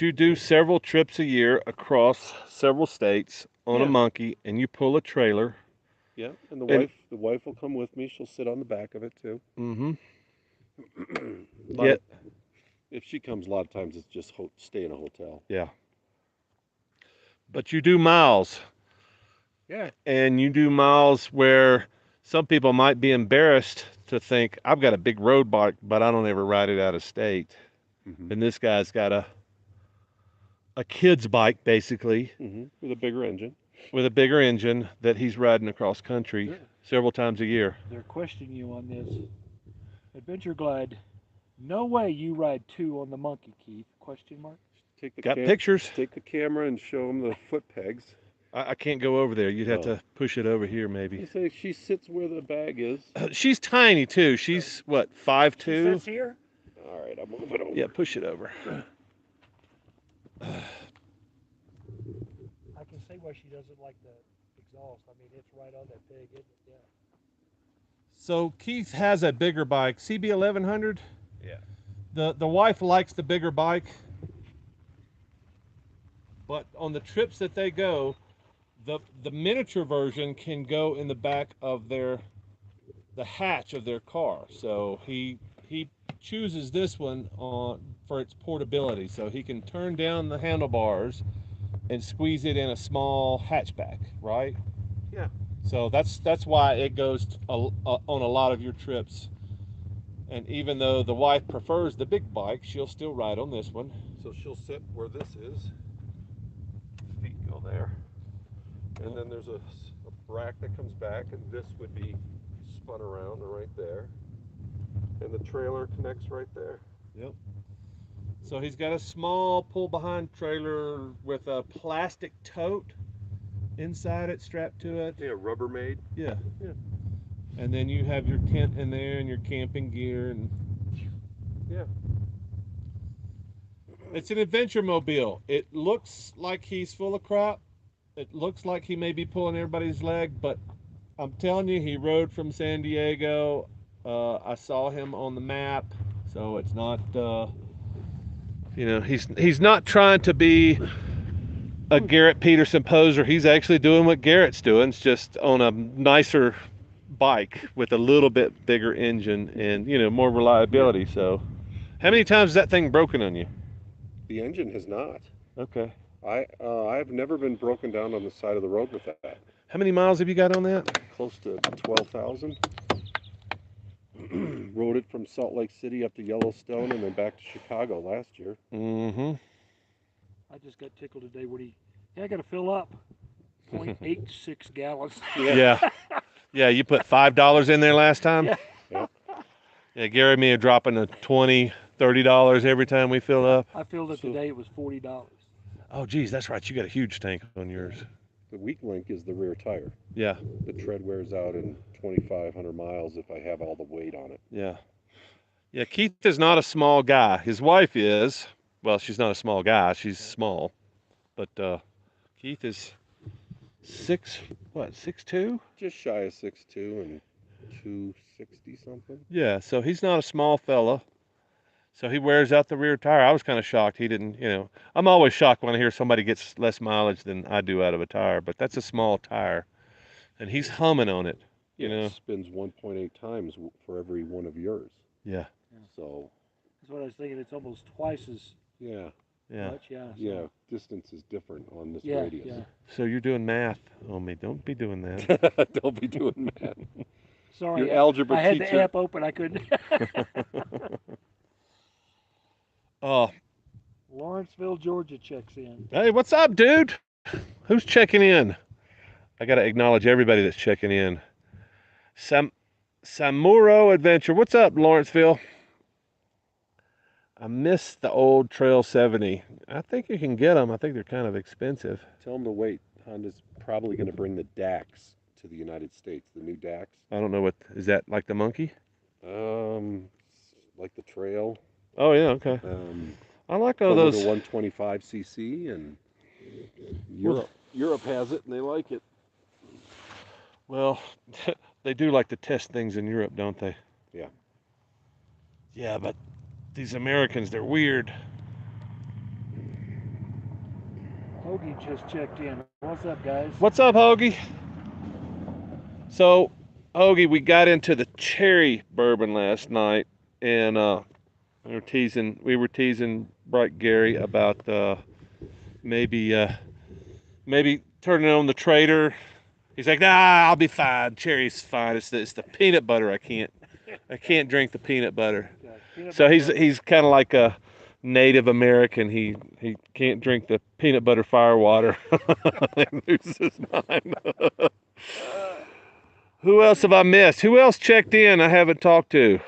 you do several trips a year across several states on a monkey, and you pull a trailer. Yeah, and the wife will come with me. She'll sit on the back of it too. Mm-hmm. Yeah. If she comes, a lot of times it's just stay in a hotel. Yeah. But you do miles. Yeah. And you do miles where some people might be embarrassed to think, I've got a big road bike, but I don't ever ride it out of state. Mm-hmm. And this guy's got a kid's bike, basically. Mm-hmm. With a bigger engine. With a bigger engine that he's riding across country several times a year. They're questioning you on this. Adventure Glide, no way you ride 2 on the monkey, Keith? Question mark. Got pictures. Take the camera and show them the foot pegs. I can't go over there. You'd have to push it over here, maybe. You say she sits where the bag is. She's tiny too. She's what, 5'2"? She sits here. All right, I'll move it over. Yeah, push it over. I can see why she doesn't like the exhaust. I mean, it's right on that pig, isn't it? Yeah. So Keith has a bigger bike, CB 1100. Yeah. The wife likes the bigger bike, but on the trips that they go, the miniature version can go in the back of the hatch of their car. So he chooses this one for its portability, so he can turn down the handlebars and squeeze it in a small hatchback, right? Yeah. So that's why it goes on a lot of your trips. And even though the wife prefers the big bike, she'll still ride on this one. So she'll sit where this is. Feet go there. And then there's a rack that comes back, and this would be spun around right there. And the trailer connects right there. Yep. So he's got a small pull-behind trailer with a plastic tote inside it, strapped to it. Yeah, Rubbermaid. Yeah. And then you have your tent in there and your camping gear, and it's an adventure mobile. It looks like he's full of crap. It looks like he may be pulling everybody's leg, but I'm telling you, he rode from San Diego. I saw him on the map, so it's not. He's not trying to be a Garrett Peterson poser. He's actually doing what Garrett's doing. It's just on a nicer bike with a little bit bigger engine and more reliability. So, how many times has that thing broken on you? The engine has not. Okay. I've never been broken down on the side of the road with that. How many miles have you got on that? Close to 12,000. Rode it from Salt Lake City up to Yellowstone and then back to Chicago last year. Mm-hmm. I just got tickled today when I got to fill up 0.86 gallons. Yeah. Yeah, you put $5 in there last time? Yeah. Yep. Yeah, Gary and me are dropping to $20, $30 every time we fill up. I filled up today, it was $40. Oh, geez, that's right. You got a huge tank on yours. The weak link is the rear tire. Yeah. The tread wears out in 2,500 miles if I have all the weight on it. Yeah. Yeah, Keith is not a small guy. His wife is. Well, she's not a small guy. She's small. But Keith is 6'2"? Just shy of 6'2" and 260 something. Yeah, so he's not a small fella. So he wears out the rear tire. I was kind of shocked he didn't, I'm always shocked when I hear somebody gets less mileage than I do out of a tire, but that's a small tire. And he's humming on it, It spins 1.8 times for every one of yours. Yeah. So. That's what I was thinking. It's almost twice as much. Yeah. Yeah. Distance is different on this Yeah. radius. Yeah. So you're doing math on me. Don't be doing that. Don't be doing math. Sorry. Your algebra I had teacher. the app open. I couldn't. Oh. Lawrenceville, Georgia checks in. Hey, what's up, dude? Who's checking in? I got to acknowledge everybody that's checking in. Samuro Adventure. What's up, Lawrenceville? I miss the old Trail 70. I think you can get them. I think they're kind of expensive. Tell them to wait. Honda's probably going to bring the DAX to the United States. The new DAX. I don't know what is that, like the monkey? Like the Trail. Oh yeah, okay. I like all those. The 125cc, and Europe has it and they like it. Well, they do like to test things in Europe, don't they? Yeah. Yeah, but these Americans, they're weird. Hoagie just checked in. What's up, guys? What's up, Hoagie? So, Hoagie, we got into the cherry bourbon last night, and we were teasing Bright Gary about maybe turning on the Trader. He's like, nah, I'll be fine. Cherry's fine. It's the peanut butter I can't drink the peanut butter. So he's kind of like a Native American. He can't drink the peanut butter fire water. He loses his mind. Who else have I missed? Who else checked in I haven't talked to?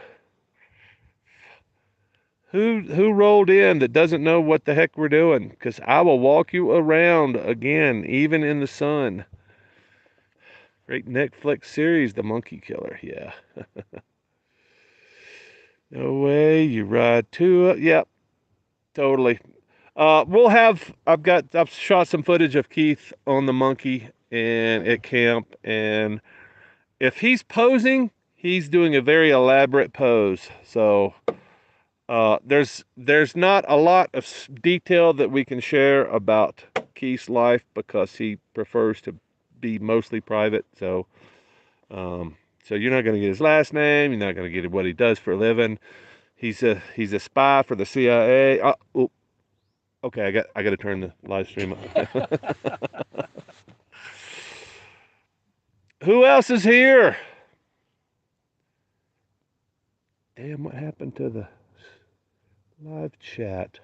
Who rolled in that doesn't know what the heck we're doing? Because I will walk you around again, even in the sun. Great Netflix series, The Monkey Killer. Yeah. No way. You ride to it. Yep. Totally. I've shot some footage of Keith on the monkey and at camp, and if he's posing, he's doing a very elaborate pose. So there's not a lot of detail that we can share about Keith's life because he prefers to be mostly private. So you're not going to get his last name. You're not going to get what he does for a living. He's a spy for the CIA. Okay, I got to turn the live stream up. Who else is here? Damn, what happened to the live chat?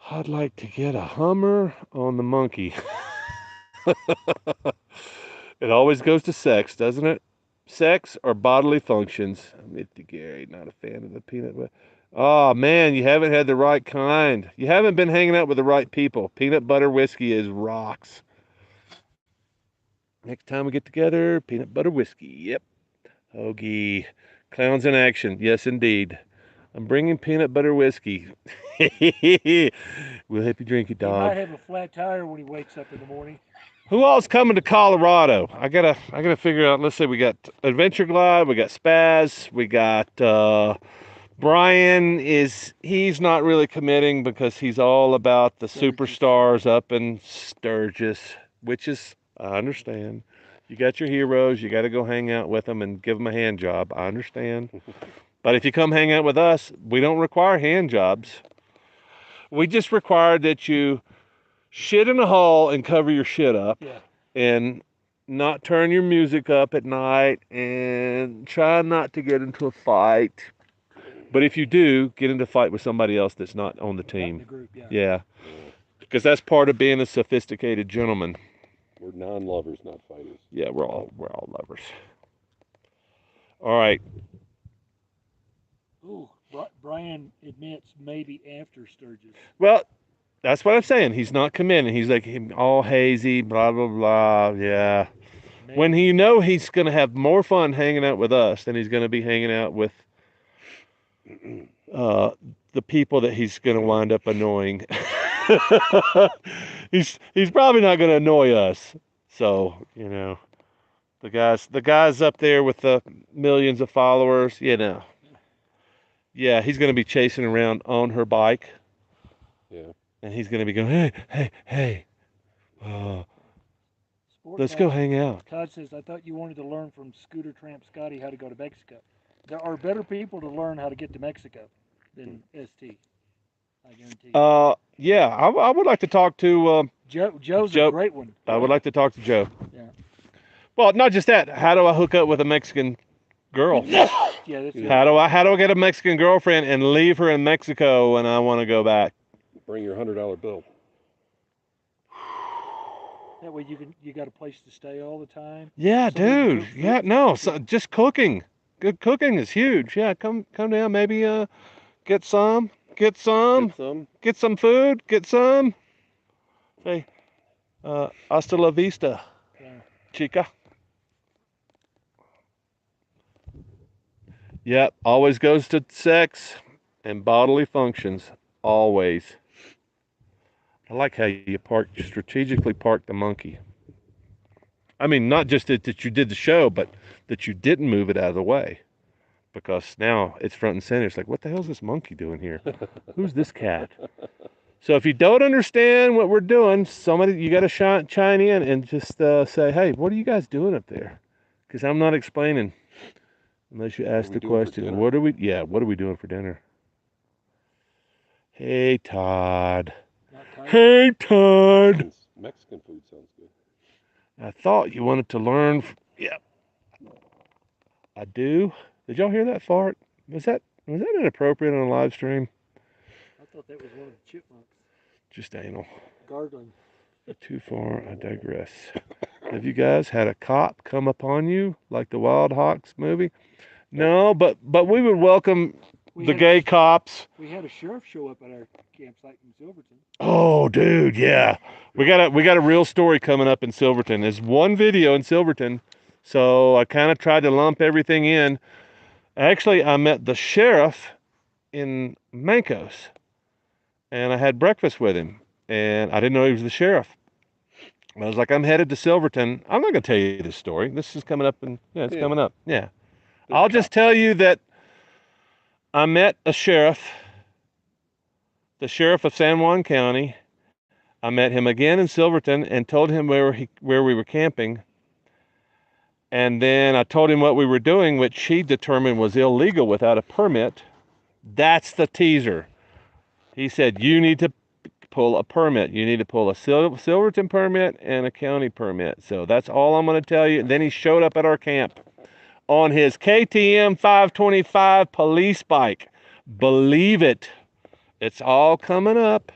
I'd like to get a Hummer on the monkey. It always goes to sex, doesn't it? Sex or bodily functions. I'm Gary, not a fan of the peanut butter. Oh man, you haven't had the right kind. You haven't been hanging out with the right people. Peanut butter whiskey is rocks. Next time we get together, peanut butter whiskey. Yep. Hoagie. Clowns in action. Yes, indeed. I'm bringing peanut butter whiskey. We'll help you drink it, dog. He might have a flat tire when he wakes up in the morning. Who all's coming to Colorado? I gotta figure out. Let's say we got Adventure Glide, we got Spaz, we got Brian. He's not really committing because he's all about the superstars up in Sturgis, which is, I understand. You got your heroes, you got to go hang out with them and give them a hand job. I understand. But if you come hang out with us, we don't require hand jobs. We just require that you shit in a hole and cover your shit up. Yeah. And not turn your music up at night and try not to get into a fight. But if you do, get into a fight with somebody else that's not on the team. The group, yeah. Yeah. Because that's part of being a sophisticated gentleman. We're non-lovers, not fighters. Yeah, we're all lovers. All right. Ooh, Brian admits maybe after Sturgis. Well, that's what I'm saying. He's not committing. He's like all hazy, blah, blah, blah. Yeah. Maybe. When he's going to have more fun hanging out with us than he's going to be hanging out with the people that he's going to wind up annoying. He's probably not going to annoy us. So, the guys up there with the millions of followers, yeah, he's going to be chasing around on her bike. Yeah. And he's going to be going, hey, let's go hang out. Todd says, I thought you wanted to learn from Scooter Tramp Scotty how to go to Mexico. There are better people to learn how to get to Mexico than ST. I guarantee you. Yeah, I would like to talk to Joe's Joe. a great one. I would like to talk to Joe. Yeah. Well, not just that. How do I hook up with a Mexican girl? Yeah, that's How do I get a Mexican girlfriend and leave her in Mexico when I want to go back? Bring your $100 bill. That way you got a place to stay all the time. Yeah, Somebody to dude. cook for Yeah, you. no. So just cooking. Good cooking is huge. Yeah, come down. Maybe get some food. Get some. Hey, hasta la vista, Yeah. chica. Yep, always goes to sex and bodily functions. Always. I like how you strategically parked the monkey. I mean, not just that you did the show, but that you didn't move it out of the way. Because now it's front and center. It's like, what the hell's this monkey doing here? Who's this cat? So if you don't understand what we're doing, you got to chime in and just say, hey, what are you guys doing up there? Because I'm not explaining unless you ask the question. What are we doing for dinner? Hey, Todd. Hey, Todd. Mexican food sounds good. I thought you wanted to learn. Yeah, I do. Did y'all hear that fart? Was that inappropriate on a live stream? I thought that was one of the chipmunks. Just anal. Gargling. Too far, I digress. Have you guys had a cop come upon you like the Wild Hawks movie? No, but we would welcome the gay cops. We had a sheriff show up at our campsite in Silverton. Oh, dude, yeah. We got a real story coming up in Silverton. There's one video in Silverton, so I kind of tried to lump everything in. Actually, I met the sheriff in Mancos, and I had breakfast with him, and I didn't know he was the sheriff. I was like, I'm headed to Silverton. I'm not going to tell you this story. This is coming up, coming up. Yeah. I'll just tell you that I met the sheriff of San Juan County. I met him again in Silverton and told him where we were camping. And then I told him what we were doing, which he determined was illegal without a permit. That's the teaser. He said, you need to pull a permit. You need to pull a Silverton permit and a county permit. So that's all I'm going to tell you. And then he showed up at our camp on his KTM 525 police bike. Believe it. It's all coming up.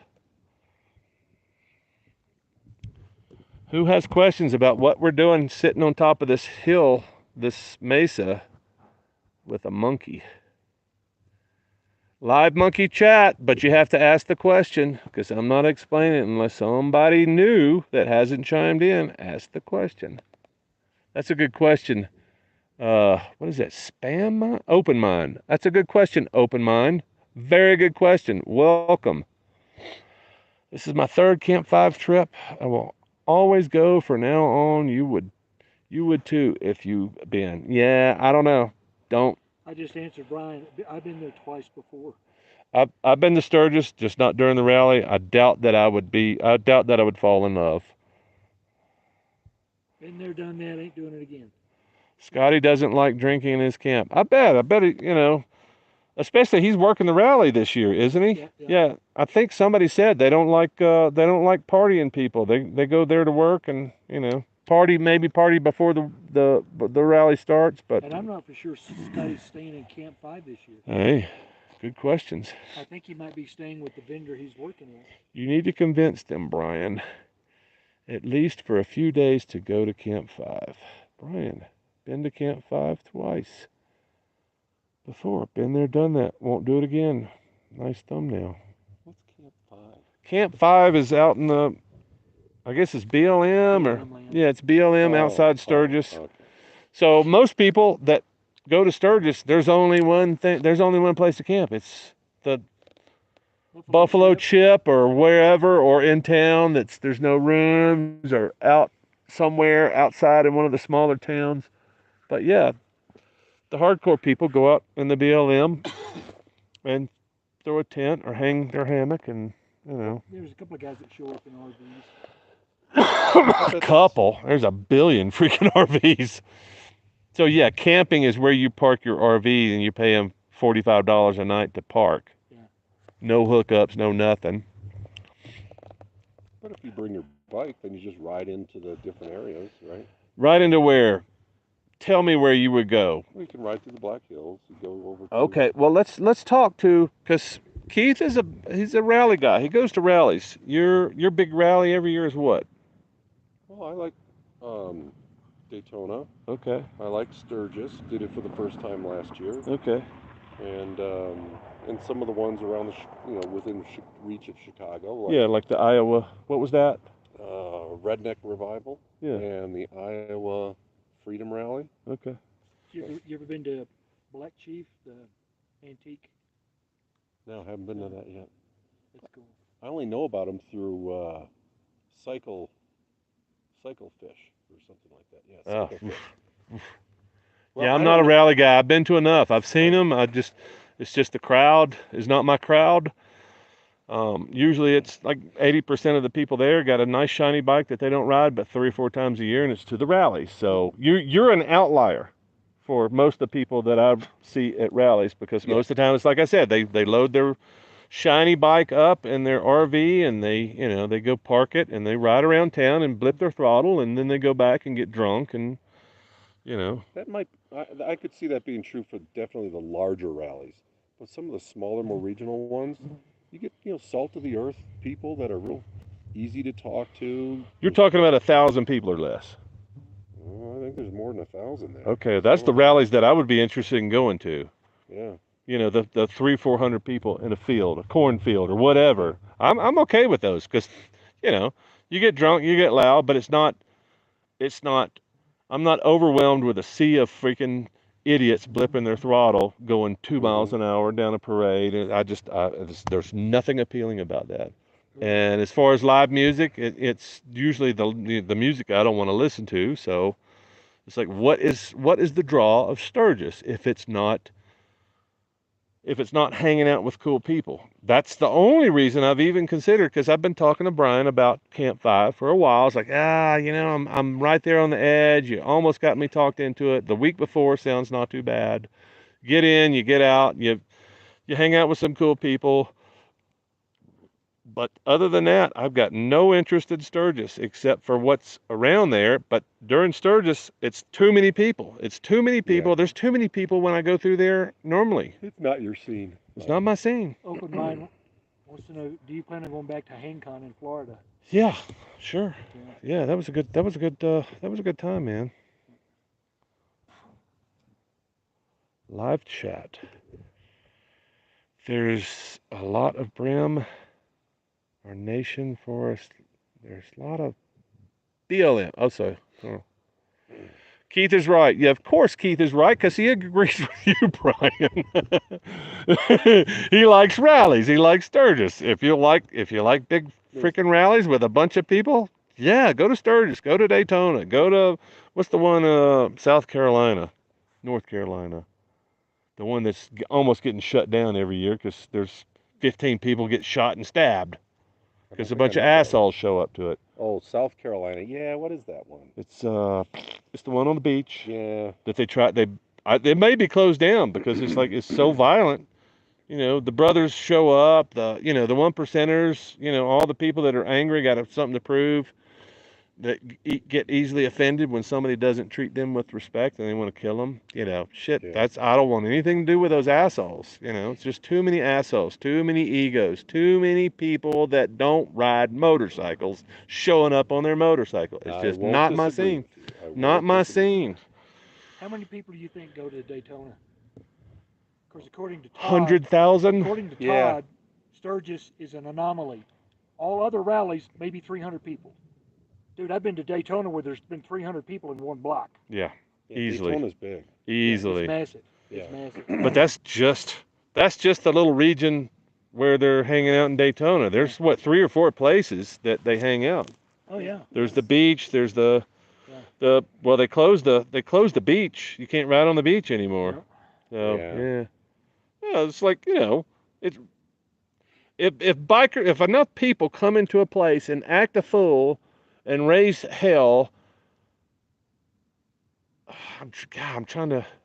Who has questions about what we're doing sitting on top of this hill, this mesa, with a monkey? Live monkey chat, but you have to ask the question because I'm not explaining it unless somebody new that hasn't chimed in. Ask the question. That's a good question. What is that? Spam mind? Open mind. That's a good question. Open mind. Very good question. Welcome. This is my third Camp 5 trip. always go from now on. You would too if you've been. Yeah, I don't know. Don't. I just answered Brian. I've been there twice before. I've been to Sturgis, just not during the rally. I doubt that I would be. I doubt that I would fall in love. Been there, done that. Ain't doing it again. Scotty doesn't like drinking in his camp. I bet. I bet he. Especially he's working the rally this year, isn't he? Yeah, yeah. Yeah. I think somebody said they don't like partying people. They go there to work and party, maybe party before the rally starts. But And I'm not for sure Scotty's staying in Camp 5 this year. hey, good questions. I think he might be staying with the vendor he's working with. You need to convince them, Brian, at least for a few days to go to Camp 5. Brian, been to Camp 5 twice before. Been there, done that. Won't do it again. Nice thumbnail. What's Camp 5? Camp 5 is out in the, I guess it's BLM or, yeah, it's BLM outside Sturgis. Okay. So most people that go to Sturgis, there's only one place to camp. It's the Buffalo Chip or wherever, or in town there's no rooms, or out somewhere outside in one of the smaller towns. But yeah, the hardcore people go out in the BLM and throw a tent or hang their hammock, and There's a couple of guys that show up in RVs. a couple. There's a billion freaking RVs. So yeah, camping is where you park your RV and you pay them $45 a night to park. Yeah. No hookups, no nothing. But if you bring your bike, then you just ride into the different areas, right? Right into where? Tell me where you would go. Well, you can ride through the Black Hills. You go over. Okay, well let's talk to, because Keith he's a rally guy. He goes to rallies. Your big rally every year is what? Well, I like Daytona. Okay. I like Sturgis. Did it for the first time last year. Okay. And some of the ones around within reach of Chicago. Yeah, like the Iowa. What was that? Redneck Revival. Yeah. And the Iowa Freedom Rally. Okay. You ever been to Black Chief, the antique? No, I haven't been to that yet. That's cool. I only know about them through Cycle Fish or something like that. Yeah, Cycle Fish. Well, yeah, I'm not a rally guy. I've been to enough. I've seen them. It's just the crowd is not my crowd. Usually it's like 80% of the people there got a nice shiny bike that they don't ride but 3 or 4 times a year, and it's to the rally. So you're an outlier for most of the people that I see at rallies, because most of the time it's like I said, they load their shiny bike up in their RV and they go park it and they ride around town and blip their throttle, and then they go back and get drunk, and that might I could see that being true for definitely the larger rallies, but some of the smaller, more regional ones, you get salt of the earth people that are real easy to talk to. You're talking about 1,000 people or less. I think there's more than 1,000 there. Okay, that's the rallies that I would be interested in going to. Yeah. The 300-400 people in a field, a cornfield, or whatever. I'm okay with those, because you get drunk, you get loud, but it's not. I'm not overwhelmed with a sea of freaking idiots blipping their throttle going 2 miles an hour down a parade. There's nothing appealing about that. And as far as live music, it's usually the music I don't want to listen to. So it's like, what is the draw of Sturgis if it's not hanging out with cool people? That's the only reason I've even considered, because I've been talking to Brian about Camp 5 for a while. It's like, I'm right there on the edge. You almost got me talked into it. The week before sounds not too bad. Get in, you get out, you hang out with some cool people. But other than that, I've got no interest in Sturgis except for what's around there. But during Sturgis, it's too many people. It's too many people. Yeah. There's too many people when I go through there normally. It's not your scene. It's not my scene. Open mind wants to know, do you plan on going back to HangCon in Florida? Yeah, sure. Yeah, that was a good time, man. Live chat. There's a lot of brim. Our nation forest. There's a lot of BLM. Oh, sorry. Oh. Keith is right. Yeah, of course Keith is right, because he agrees with you, Brian. He likes rallies. He likes Sturgis. If you like big freaking rallies with a bunch of people, Yeah, go to Sturgis, go to Daytona, go to what's the one South Carolina, North Carolina. The one that's almost getting shut down every year because there's 15 people get shot and stabbed I don't because a think I bunch of know that one. assholes show up to it. Oh, South Carolina. Yeah, what is that one? It's the one on the beach Yeah. that they may be closed down because it's so violent. You know, the brothers show up, the one percenters, all the people that are angry got something to prove, that get easily offended when somebody doesn't treat them with respect and they want to kill them. Shit, Yeah. I don't want anything to do with those assholes. It's just too many assholes, too many egos, too many people that don't ride motorcycles showing up on their motorcycle. It's I just won't not my disagree scene. with you. I Not won't my disagree. scene. How many people do you think go to Daytona? Of course, according to Todd, 100,000? Yeah. Sturgis is an anomaly. All other rallies, maybe 300 people. Dude, I've been to Daytona where there's been 300 people in one block. Yeah, Yeah, easily. Daytona's big. Yeah, it's Easily. massive. Yeah. It's massive. But that's just the little region where they're hanging out in Daytona. There's what, 3 or 4 places that they hang out. Oh yeah. There's the beach. There's Yeah. well, they closed the beach. You can't ride on the beach anymore. Yeah. So Yeah. yeah, it's like it's if enough people come into a place and act a fool and raise hell. God,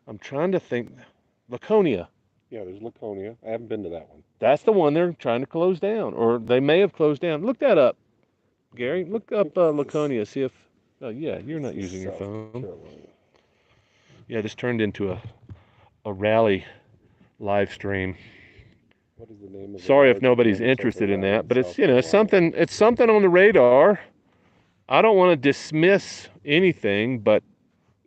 I'm trying to think. Laconia. Yeah, there's Laconia. I haven't been to that one. That's the one they're trying to close down, or they may have closed down. Look that up, Gary. Look up Laconia. See if. Oh yeah, you're not using your phone. Carolina. Yeah, this turned into a rally live stream. What is the name of the Sorry if largest nobody's motorcycle interested in rally that, in but it's South Carolina? something on the radar. I don't want to dismiss anything, but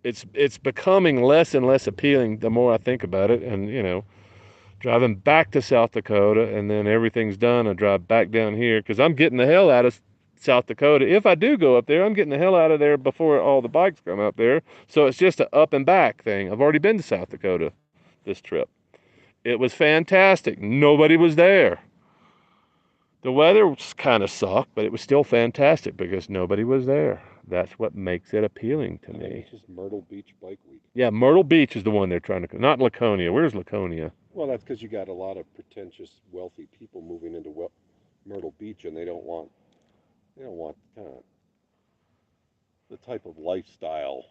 it's becoming less and less appealing the more I think about it. And driving back to South Dakota, and then everything's done, I drive back down here because I'm getting the hell out of South Dakota. If I do go up there, I'm getting the hell out of there before all the bikes come up there. So it's just an up and back thing. I've already been to South Dakota this trip. It was fantastic. Nobody was there. The weather kind of sucked, but it was still fantastic because nobody was there. That's what makes it appealing to I think me. it's just Myrtle Beach Bike Week. Yeah, Myrtle Beach is the one they're trying to. Not Laconia. Where's Laconia? Well, that's because you got a lot of pretentious, wealthy people moving into Myrtle Beach, and they don't want kind of the type of lifestyle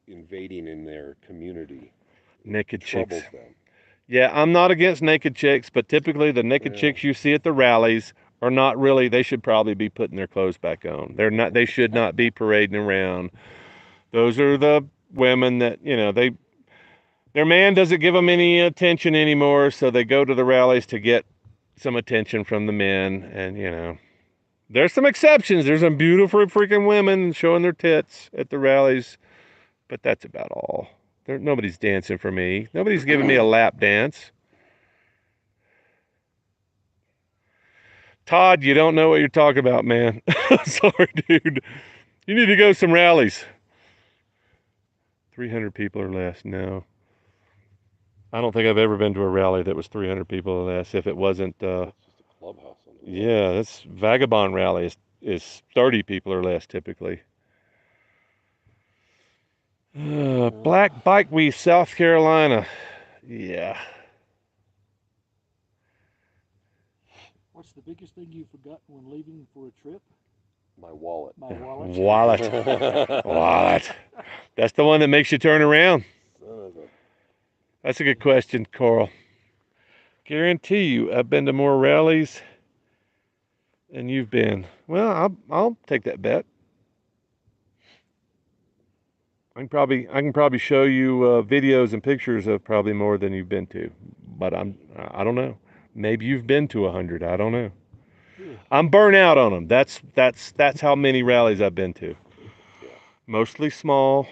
invading in their community. Naked Troubles chicks. them. Yeah, I'm not against naked chicks, but typically the naked Yeah. chicks you see at the rallies are not really. They should probably be putting their clothes back on. They're not. They should not be parading around. Those are the women that their man doesn't give them any attention anymore, so they go to the rallies to get some attention from the men. And there's some exceptions. There's some beautiful freaking women showing their tits at the rallies, but that's about all. Nobody's dancing for me. Nobody's giving me a lap dance. Todd, you don't know what you're talking about, man. Sorry, dude. You need to go to some rallies. 300 people or less. No. I don't think I've ever been to a rally that was 300 people or less. If it wasn't, It's just a clubhouse on the road. yeah, that's Vagabond rally is 30 people or less typically. Black Bike Week, South Carolina. Yeah. What's the biggest thing you've forgotten when leaving for a trip? My wallet. My wallet. Wallet. That's the one that makes you turn around. That's a good question, Coral. Guarantee you, I've been to more rallies than you've been. Well, I'll take that bet. I can probably show you videos and pictures of probably more than you've been to, but I don't know. Maybe you've been to 100. I don't know. Yeah. I'm burnt out on them. That's how many rallies I've been to. Yeah. Mostly small,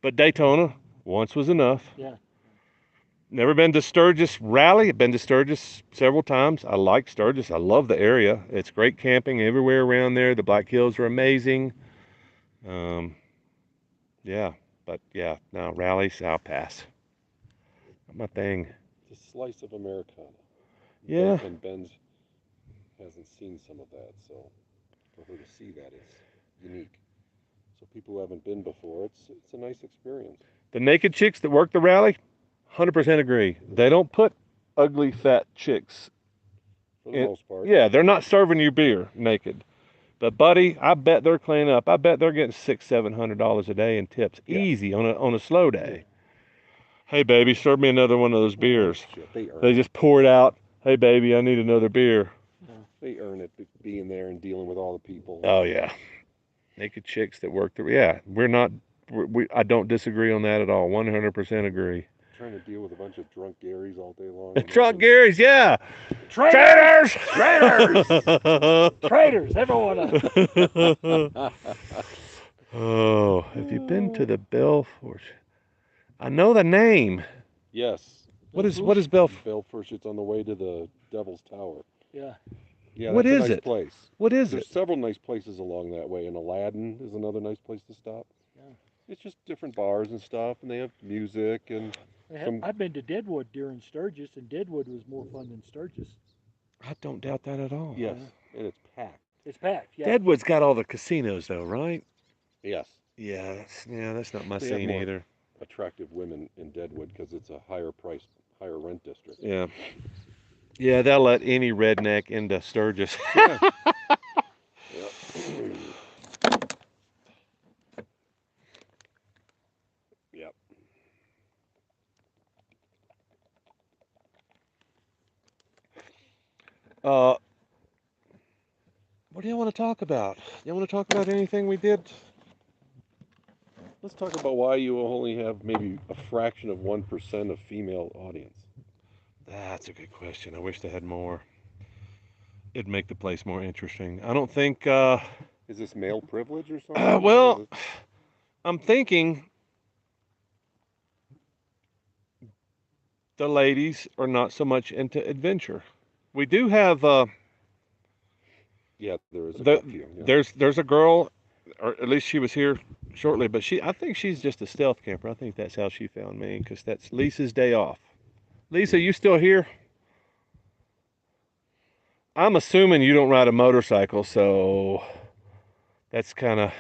but Daytona once was enough. Yeah. Never been to Sturgis rally. I've been to Sturgis several times. I like Sturgis. I love the area. It's great camping everywhere around there. The Black Hills are amazing. Yeah, but yeah, no, rallies, I'll pass. Not my thing. It's a slice of Americana. Yeah. And Ben's hasn't seen some of that, so. for her to see that. It's unique. So people who haven't been before, it's a nice experience. The naked chicks that work the rally, 100% agree. They don't put ugly fat chicks. For the most part. Yeah, they're not serving you beer naked. But buddy, I bet they're cleaning up. I bet they're getting $600-700 a day in tips, easy on a slow day. Hey baby, serve me another one of those beers. Shit, they just pour it out. Hey baby, I need another beer. They earn it being there and dealing with all the people. Oh yeah, naked chicks that work through. Yeah, I don't disagree on that at all. 100% agree. Trying to deal with a bunch of drunk Garys all day long. Drunk Garys, yeah. Traitors! Traitors! Traitors, every one of them. Oh, have you been to the Belfort? I know the name. Yes. What is Belfort? Belfort. It's on the way to the Devil's Tower. Yeah. Yeah, What that's is a nice it? place. What is There's it? several nice places along that way, and Aladdin is another nice place to stop. Yeah. It's just different bars and stuff, and they have music and. I've been to Deadwood during Sturgis, and Deadwood was more fun than Sturgis. I don't doubt that at all. Yes, and it's packed. It's packed. Yeah. Deadwood's got all the casinos, though, right? Yes. Yeah, that's not my They have scene more either. Attractive women in Deadwood because it's a higher price, higher rent district. Yeah. Yeah, they'll let any redneck into Sturgis. Yeah. Yep. What do you want to talk about? You want to talk about anything we did? Let's talk about why you only have maybe a fraction of 1% of female audience. That's a good question. I wish they had more. It'd make the place more interesting. I don't think. Is this male privilege or something? Well, I'm thinking the ladies are not so much into adventure. We do have. Yeah, there is a few. Yeah. There's a girl, or at least she was here shortly, but I think she's just a stealth camper. I think that's how she found me, because that's Lisa's day off. Lisa, you still here? I'm assuming you don't ride a motorcycle, so that's kind of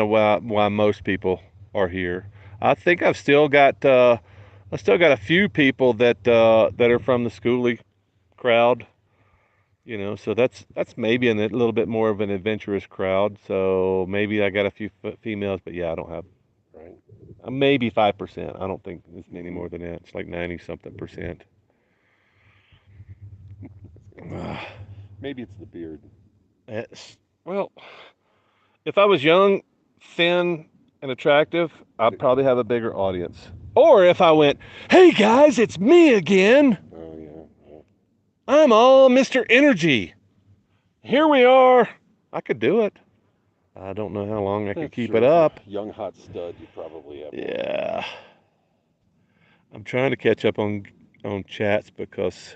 why most people are here. I think I've still got a few people that are from the schoolie crowd. You know, so that's maybe a little bit more of an adventurous crowd. So maybe I got a few females, but yeah, I don't have. Right. Maybe 5%. I don't think it's many more than that. It's like 90-something%. Maybe it's the beard. Well, if I was young, thin, and attractive, I'd probably have a bigger audience. Or if I went, "Hey guys, it's me again. Oh yeah. I'm all Mr. Energy. Here we are." I could do it. I don't know how long I could keep it up. Young hot stud, you probably have. Yeah. I'm trying to catch up on chats because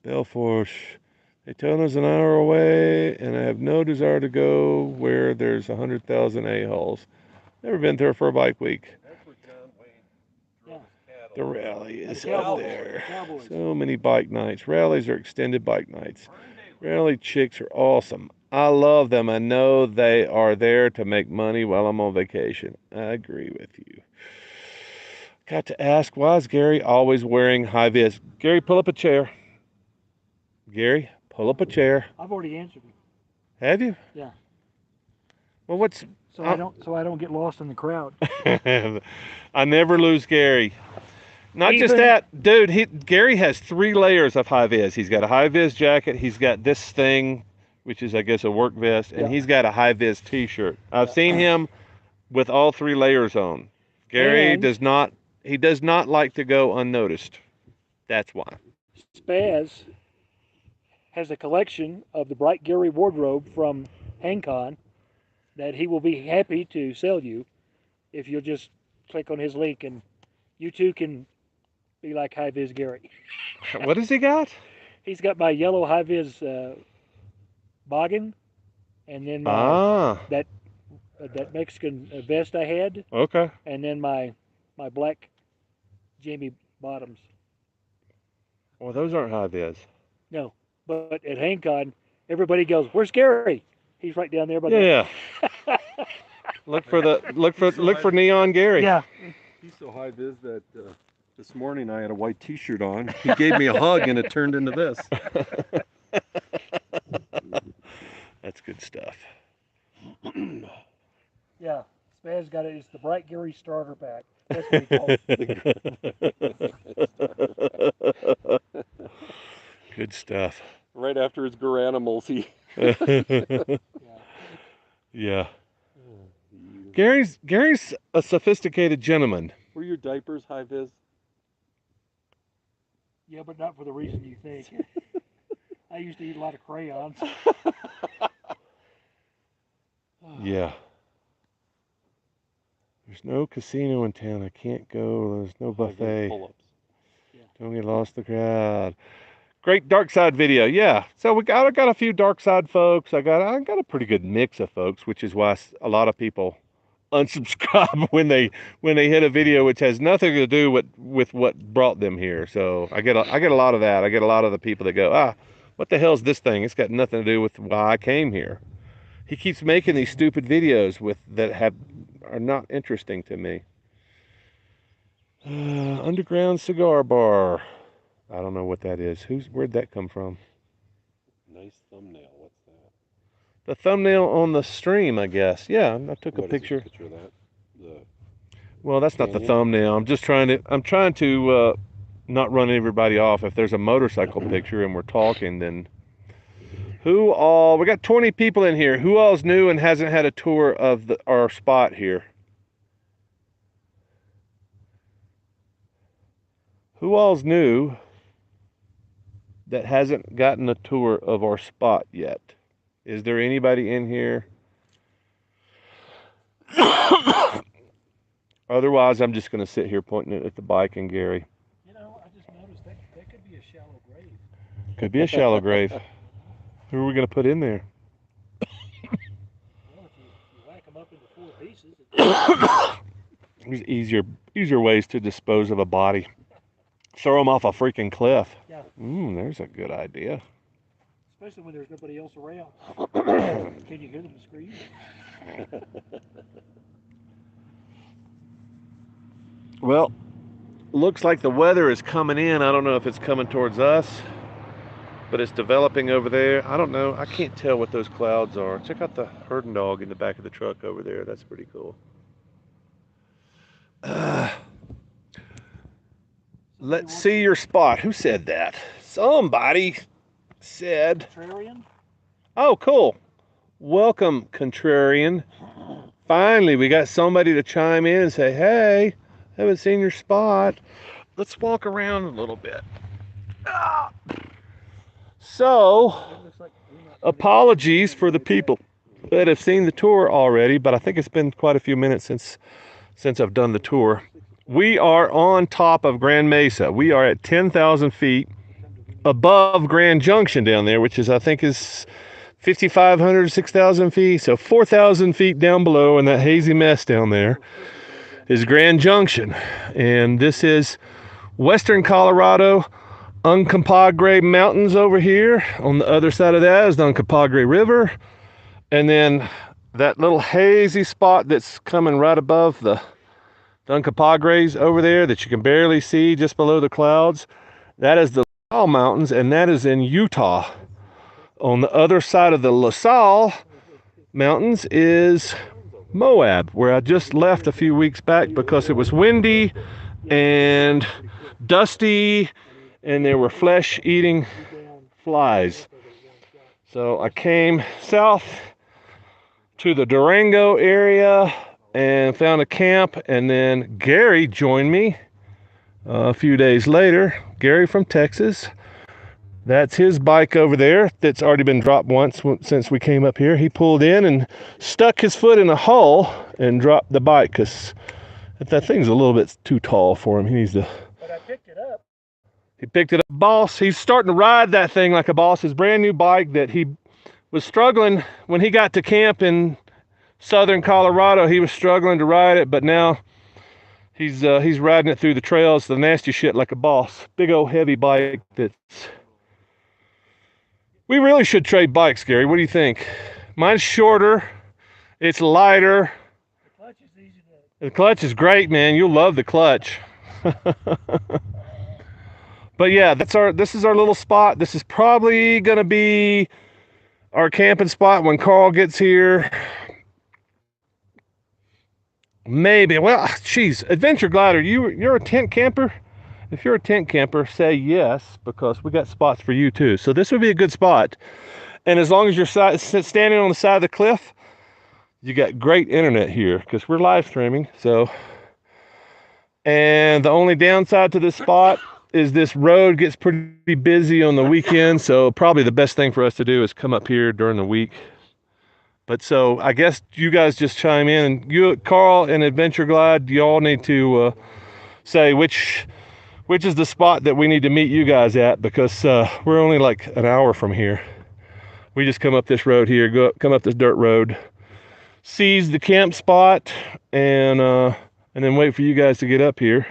Belfort, Daytona's an hour away, and I have no desire to go where there's 100,000 a-holes. Never been there for a bike week. That's where John Wayne drove his cattle. The rally is The out there. So many bike nights. Rallies are extended bike nights. Rally chicks are awesome. I love them. I know they are there to make money while I'm on vacation. I agree with you. Got to ask, why is Gary always wearing high vis? Gary, pull up a chair. Gary, pull up a chair. I've already answered you. Have you? Yeah. Well, what's so I don't get lost in the crowd. I never lose Gary. Not just that, dude. Gary has 3 layers of high vis. He's got a high vis jacket. He's got this thing, which is, I guess, a work vest, and he's got a high vis T-shirt. I've seen him with all 3 layers on. Gary does not. He does not like to go unnoticed. That's why. Spaz has a collection of the Bright Gary wardrobe from HangCon that he will be happy to sell you if you'll just click on his link, and you too can be like High Vis Gary. What has he got? He's got my yellow High Vis boggin, and then that Mexican vest I had. Okay. And then my black Jamie bottoms. Well, those aren't high vis. No, but at HangCon, everybody goes, "Where's Gary?" He's right down there by Yeah. Look for Neon Gary. Yeah. He's so high vis that this morning I had a white T-shirt on. He gave me a hug and it turned into this. That's good stuff. Yeah. Spaz got it. It's the Bright Gary starter pack. That's what he calls it. Good stuff. Right after his Garanimals, he. Yeah. Gary's a sophisticated gentleman. Were your diapers high vis? Yeah, but not for the reason you think. I used to eat a lot of crayons. Yeah. There's no casino in town. I can't go. There's no buffet. Pull-ups. Yeah. Don't get lost in the crowd. Great dark side video. Yeah. So I got a few dark side folks. I got a pretty good mix of folks, which is why a lot of people unsubscribe when they hit a video which has nothing to do with what brought them here. So I get a lot of that. I get a lot of the people that go, what the hell's this thing? It's got nothing to do with why I came here. He keeps making these stupid videos that are not interesting to me. Underground cigar bar. I don't know what that is. Where'd that come from? Nice thumbnail. What's that? The thumbnail on the stream, I guess. Yeah, I took a picture. Is a picture of that? Well, that's not the thumbnail. I'm trying to not run everybody off. If there's a motorcycle picture and we're talking, then we got 20 people in here. Who all's new and hasn't had a tour of our spot here? Who all's new that hasn't gotten a tour of our spot yet? Is there anybody in here? Otherwise, I'm just going to sit here pointing it at the bike and Gary. You know, I just noticed that could be a shallow grave. Could be a shallow grave. Who are we going to put in there? Well, if you whack them up into 4 pieces. There's easier ways to dispose of a body. Throw them off a freaking cliff. Yeah. There's a good idea. Especially when there's nobody else around. Can you hear them scream? Well, looks like the weather is coming in. I don't know if it's coming towards us, but it's developing over there. I don't know. I can't tell what those clouds are. Check out the herding dog in the back of the truck over there. That's pretty cool. Let's see your spot. Who said that? Somebody said. Contrarian? Oh, cool. Welcome, Contrarian. Finally, we got somebody to chime in and say, hey, haven't seen your spot. Let's walk around a little bit. So, apologies for the people that have seen the tour already, but I think it's been quite a few minutes since I've done the tour. We are on top of Grand Mesa. We are at 10,000 feet above Grand Junction down there, which I think is 5,500, 6,000 feet. So 4,000 feet down below in that hazy mess down there is Grand Junction. And this is western Colorado, Uncompahgre Mountains over here. On the other side of that is the Uncompahgre River. And then that little hazy spot that's coming right above the Uncompahgres over there that you can barely see just below the clouds, that is the LaSalle Mountains, and that is in Utah. On the other side of the LaSalle Mountains is Moab, where I just left a few weeks back because it was windy and dusty and there were flesh-eating flies. So I came south to the Durango area and found a camp, and then Gary joined me a few days later. Gary from Texas. That's his bike over there that's already been dropped once since we came up here. He pulled in and stuck his foot in a hole and dropped the bike because that thing's a little bit too tall for him. He needs to... But I picked it up. He picked it up. Boss, he's starting to ride that thing like a boss. His brand new bike that he was struggling when he got to camp in southern Colorado. He was struggling to ride it, but now he's riding it through the trails, the nasty shit, like a boss. Big old heavy bike that's We really should trade bikes, Gary. What do you think? Mine's shorter. It's lighter. The clutch is easy to. The clutch is great, man. You'll love the clutch. But yeah, this is our little spot. This is probably gonna be our camping spot when Carl gets here. Maybe. Well, geez, Adventure Glider, you're a tent camper? If you're a tent camper, say yes, because we got spots for you too. So this would be a good spot. And as long as you're standing on the side of the cliff, you got great internet here because we're live streaming. So, and the only downside to this spot is this road gets pretty busy on the weekend. So probably the best thing for us to do is come up here during the week. But so I guess you guys just chime in, and you, Carl and Adventure Glide, you all need to say which is the spot that we need to meet you guys at, because we're only like an hour from here. We just come up this road here, come up this dirt road, seize the camp spot, and then wait for you guys to get up here.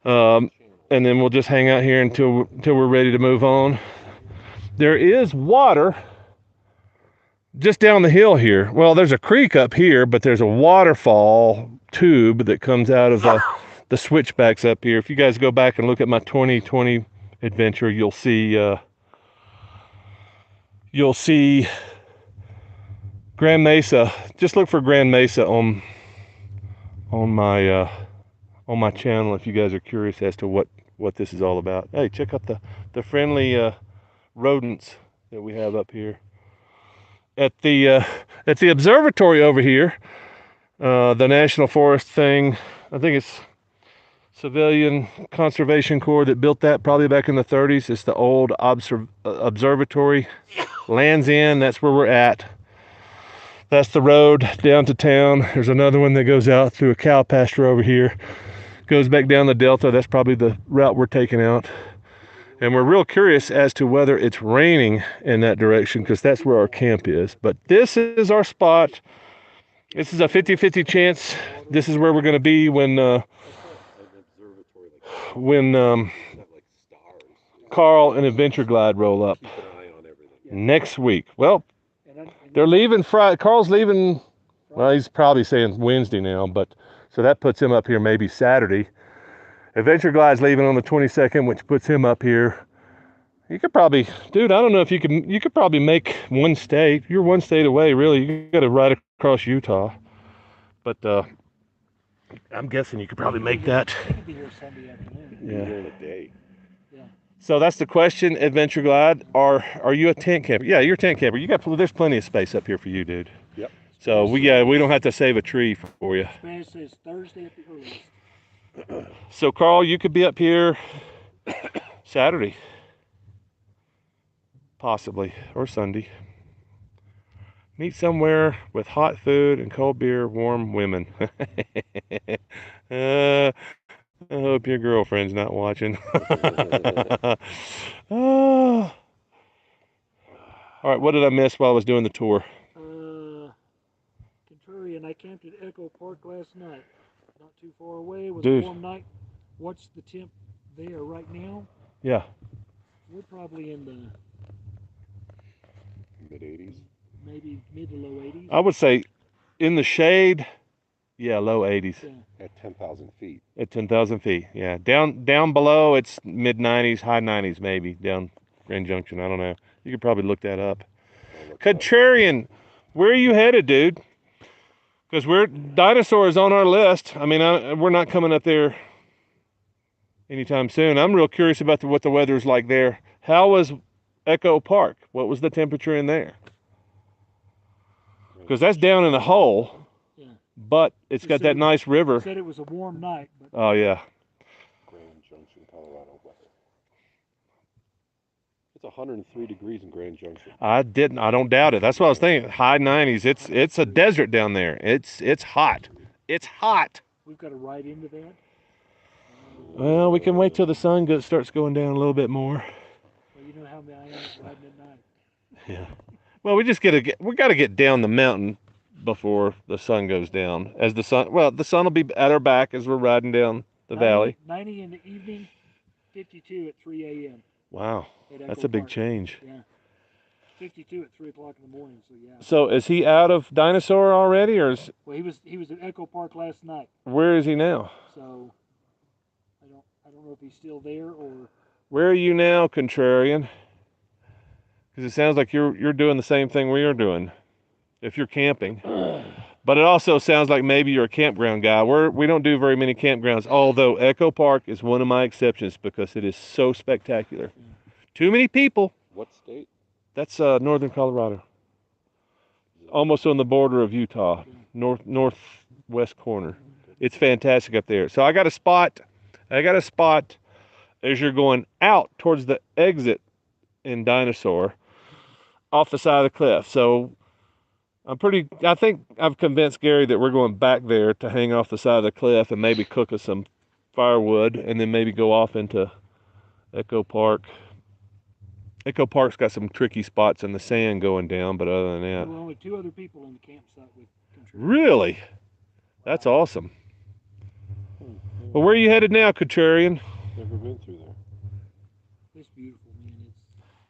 And then we'll just hang out here until we're ready to move on. There is water just down the hill here. Well, there's a creek up here, but there's a waterfall tube that comes out of the switchbacks up here. If you guys go back and look at my 2020 adventure, you'll see Grand Mesa. Just look for Grand Mesa on my channel if you guys are curious as to what this is all about. Hey, check out the friendly rodents that we have up here. At the observatory over here, the National Forest thing, I think it's Civilian Conservation Corps that built that probably back in the 30s. It's the old observatory. Land's End, that's where we're at. That's the road down to town. There's another one that goes out through a cow pasture over here. Goes back down the delta. That's probably the route we're taking out. And we're real curious as to whether it's raining in that direction, because that's where our camp is. But this is our spot. This is a 50-50 chance. This is where we're going to be when Carl and Adventure Glide roll up next week. Well, they're leaving Friday. Carl's leaving, well, he's probably saying Wednesday now, but so that puts him up here maybe Saturday. Adventure Glide's leaving on the 22nd, which puts him up here. You could probably, dude, I don't know if you could probably make one state. You're one state away, really. You got to ride across Utah. But I'm guessing you could probably make that. You could be here Sunday afternoon. Yeah. In a day. Yeah. So that's the question, Adventure Glide. Are you a tent camper? Yeah, you're a tent camper. There's plenty of space up here for you, dude. Yep. So we don't have to save a tree for you. Spanish says Thursday at the earliest. So Carl, you could be up here Saturday, possibly, or Sunday. Meet somewhere with hot food and cold beer, warm women. I hope your girlfriend's not watching. All right, what did I miss while I was doing the tour? Contrarian, I camped at Echo Park last night. Not too far away. It was Dude. a warm night. What's the temp there right now? Yeah. We're probably in the mid-80s. Maybe mid to low 80s. I would say in the shade, yeah, low 80s. Yeah. At 10,000 feet. At 10,000 feet, yeah. Down below, it's mid 90s, high 90s maybe, down Grand Junction. I don't know. You could probably look that up. Contrarian, where are you headed, dude? Because Dinosaur is on our list. I mean, we're not coming up there anytime soon. I'm real curious about what the weather's like there. How was Echo Park? What was the temperature in there? Because that's down in the hole, Yeah. but it's got that nice river. Said it was a warm night. But Oh, yeah. Grand Junction, Colorado weather. It's 103 degrees in Grand Junction. I don't doubt it. That's what I was thinking. High 90s. It's a desert down there. It's hot. It's hot. we've got to ride into that. Well, we can wait till the sun starts going down a little bit more. Well, you know how I am riding at night. Yeah. Well, we got to get down the mountain before the sun goes down. The sun will be at our back as we're riding down the valley. 90 in the evening, 52 at 3 a.m. Wow, at that's Echo a big Park. change. Yeah. 62 at 3 o'clock in the morning. So yeah. So is he out of Dinosaur already, or is? Well, he was at Echo Park last night. Where is he now? So I don't know if he's still there or. Where are you now, Contrarian? Because it sounds like you're doing the same thing we are doing, if you're camping. But it also sounds like maybe you're a campground guy. We don't do very many campgrounds, although Echo Park is one of my exceptions because it is so spectacular. Too many people. What state? That's northern Colorado. Almost on the border of Utah, northwest corner. It's fantastic up there. So I got a spot as you're going out towards the exit in Dinosaur off the side of the cliff. So I think I've convinced Gary that we're going back there to hang off the side of the cliff and maybe cook us some firewood and then maybe go off into Echo Park. Echo Park's got some tricky spots in the sand going down, but other than that. There were only 2 other people in the campsite with Contrarian. Really? That's awesome. Well, where are you headed now, Contrarian? Never been through there. It's beautiful, man.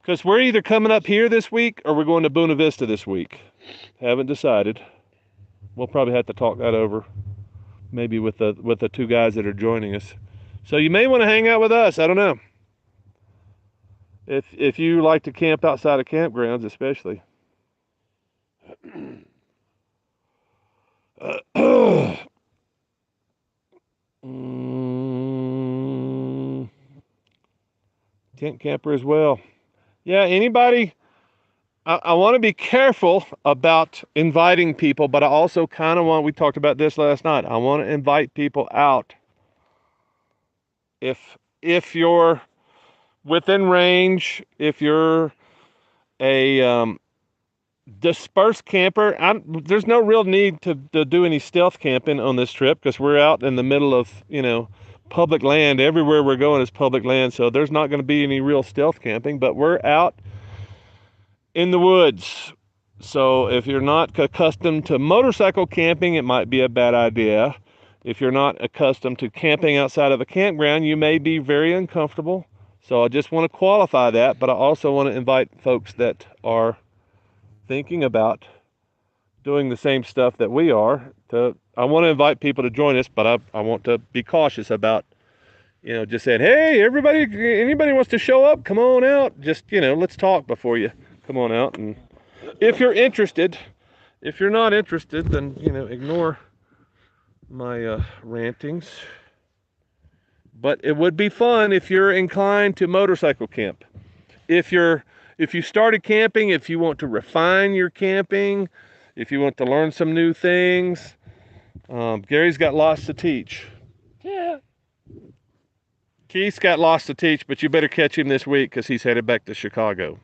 Because we're either coming up here this week or we're going to Buena Vista this week. Haven't decided. We'll probably have to talk that over, maybe with the 2 guys that are joining us. So you may want to hang out with us. I don't know. If you like to camp outside of campgrounds, especially. Tent camper as well. Yeah, anybody. I want to be careful about inviting people, but I also kind of we talked about this last night. I want to invite people out. If you're within range, if you're a dispersed camper, there's no real need to do any stealth camping on this trip because we're out in the middle of, public land. Everywhere we're going is public land, so there's not going to be any real stealth camping, but we're out in the woods. So if you're not accustomed to motorcycle camping, it might be a bad idea. If you're not accustomed to camping outside of a campground, you may be very uncomfortable. So I just want to qualify that, but I also want to invite folks that are thinking about doing the same stuff that we are. I want to invite people to join us, but I want to be cautious about, just saying, hey, anybody wants to show up, come on out. Just, let's talk before you come on out. And if you're interested, if you're not interested, then, ignore my rantings. But it would be fun if you're inclined to motorcycle camp. If you started camping, if you want to refine your camping, if you want to learn some new things, Gary's got lots to teach. Yeah. Keith's got lots to teach, but you better catch him this week because he's headed back to Chicago.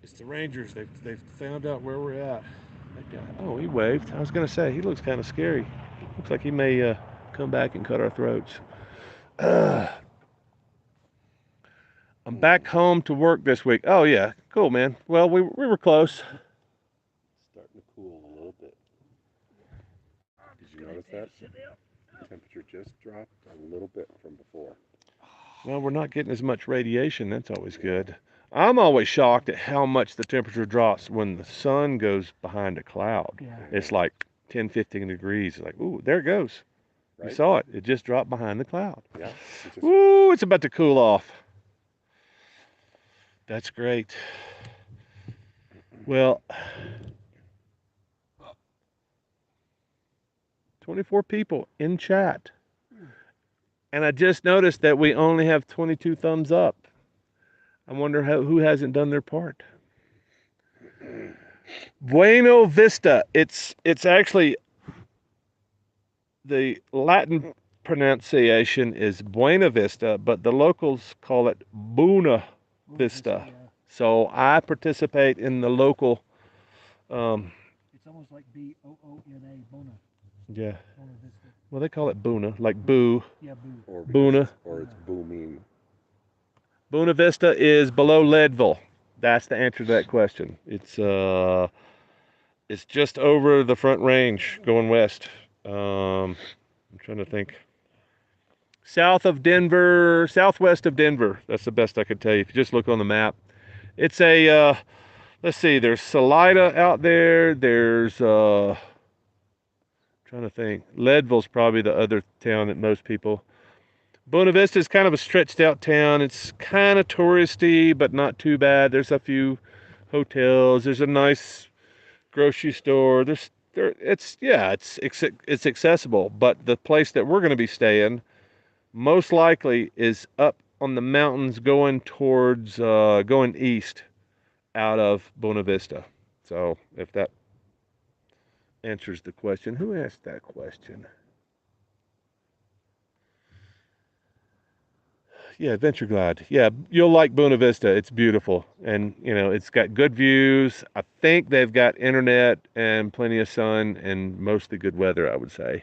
It's the Rangers. They've found out where we're at. Oh, he waved. I was going to say, he looks kind of scary. Looks like he may come back and cut our throats. I'm back home to work this week. Oh, yeah. Cool, man. Well, we were close. Starting to cool a little bit. Did you notice that? The temperature just dropped a little bit from before. Well, we're not getting as much radiation. That's always good. I'm always shocked at how much the temperature drops when the sun goes behind a cloud. Yeah. It's like 10, 15 degrees. It's like, ooh, there it goes. Right? You saw it. It just dropped behind the cloud. Yeah. Ooh, it's about to cool off. That's great. Well, 24 people in chat. And I just noticed that we only have 22 thumbs up. I wonder who hasn't done their part. Buena Vista. It's actually, the Latin pronunciation is Buena Vista, but the locals call it Buena Vista. Yeah. So I participate in the local. It's almost like B-O-O-N-A, Bona. Yeah. Buena Vista. Well, they call it Buena, like boo. Yeah, boo. Or Buena. Or it's booming. Buena Vista is below Leadville. That's the answer to that question. It's just over the Front Range going west. I'm trying to think. south of Denver, southwest of Denver. That's the best I could tell you if you just look on the map. It's a, let's see, there's Salida out there. There's, trying to think, Leadville's probably the other town that most people. Buena Vista is kind of a stretched out town. It's kind of touristy, but not too bad. There's a few hotels. There's a nice grocery store. It's accessible. But the place that we're going to be staying most likely is up on the mountains going towards going east out of Buena Vista. So if that answers the question, who asked that question? Yeah, Adventure Glide. Yeah, you'll like Buena Vista. It's beautiful, and it's got good views. I think they've got internet and plenty of sun and mostly good weather, I would say.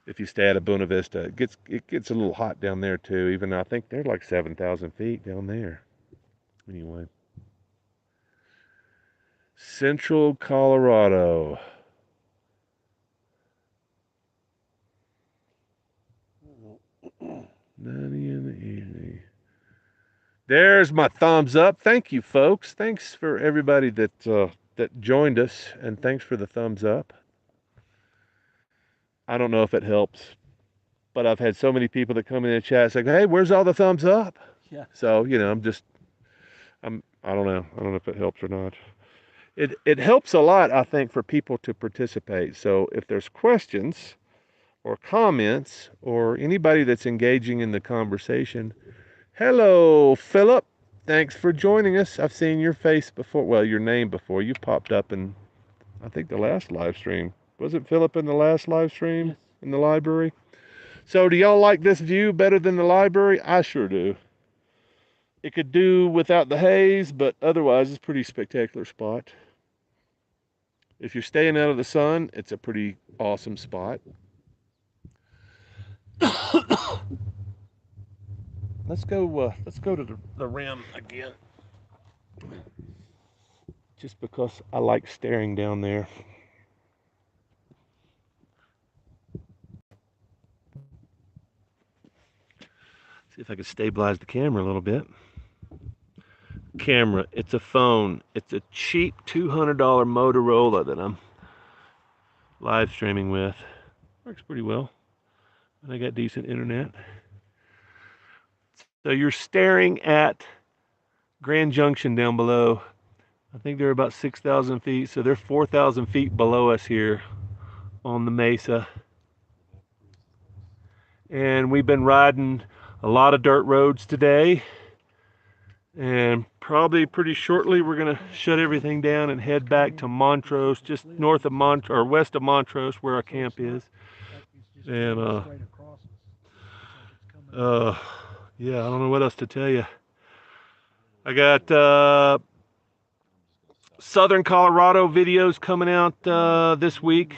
If you stay at a Buena Vista, it gets a little hot down there too. Even though I think they're like 7,000 feet down there. Anyway, Central Colorado. Nanny in the evening. There's my thumbs up. Thank you, folks. Thanks for everybody that joined us, and thanks for the thumbs up. I don't know if it helps, but I've had so many people that come in the chat saying, "Hey, where's all the thumbs up?" Yeah. So I don't know. I don't know if it helps or not. It helps a lot, I think, for people to participate. So if there's questions or comments or anybody that's engaging in the conversation, hello, Philip. Thanks for joining us. I've seen your face before. Well, your name before. You popped up in, I think, the last live stream. Was it Philip in the last live stream in the library? So do y'all like this view better than the library? I sure do. It could do without the haze, but otherwise it's a pretty spectacular spot. If you're staying out of the sun, it's a pretty awesome spot. Let's go to the rim again. Just because I like staring down there. See if I can stabilize the camera a little bit. Camera, it's a phone. It's a cheap $200 Motorola that I'm live streaming with. Works pretty well. And I got decent internet. So you're staring at Grand Junction down below. I think they're about 6,000 feet. So they're 4,000 feet below us here on the Mesa. And we've been riding a lot of dirt roads today. And probably pretty shortly we're going to shut everything down and head back to Montrose, just north of Montrose, or west of Montrose, where our camp is. And yeah, I don't know what else to tell you. I got Southern Colorado videos coming out this week,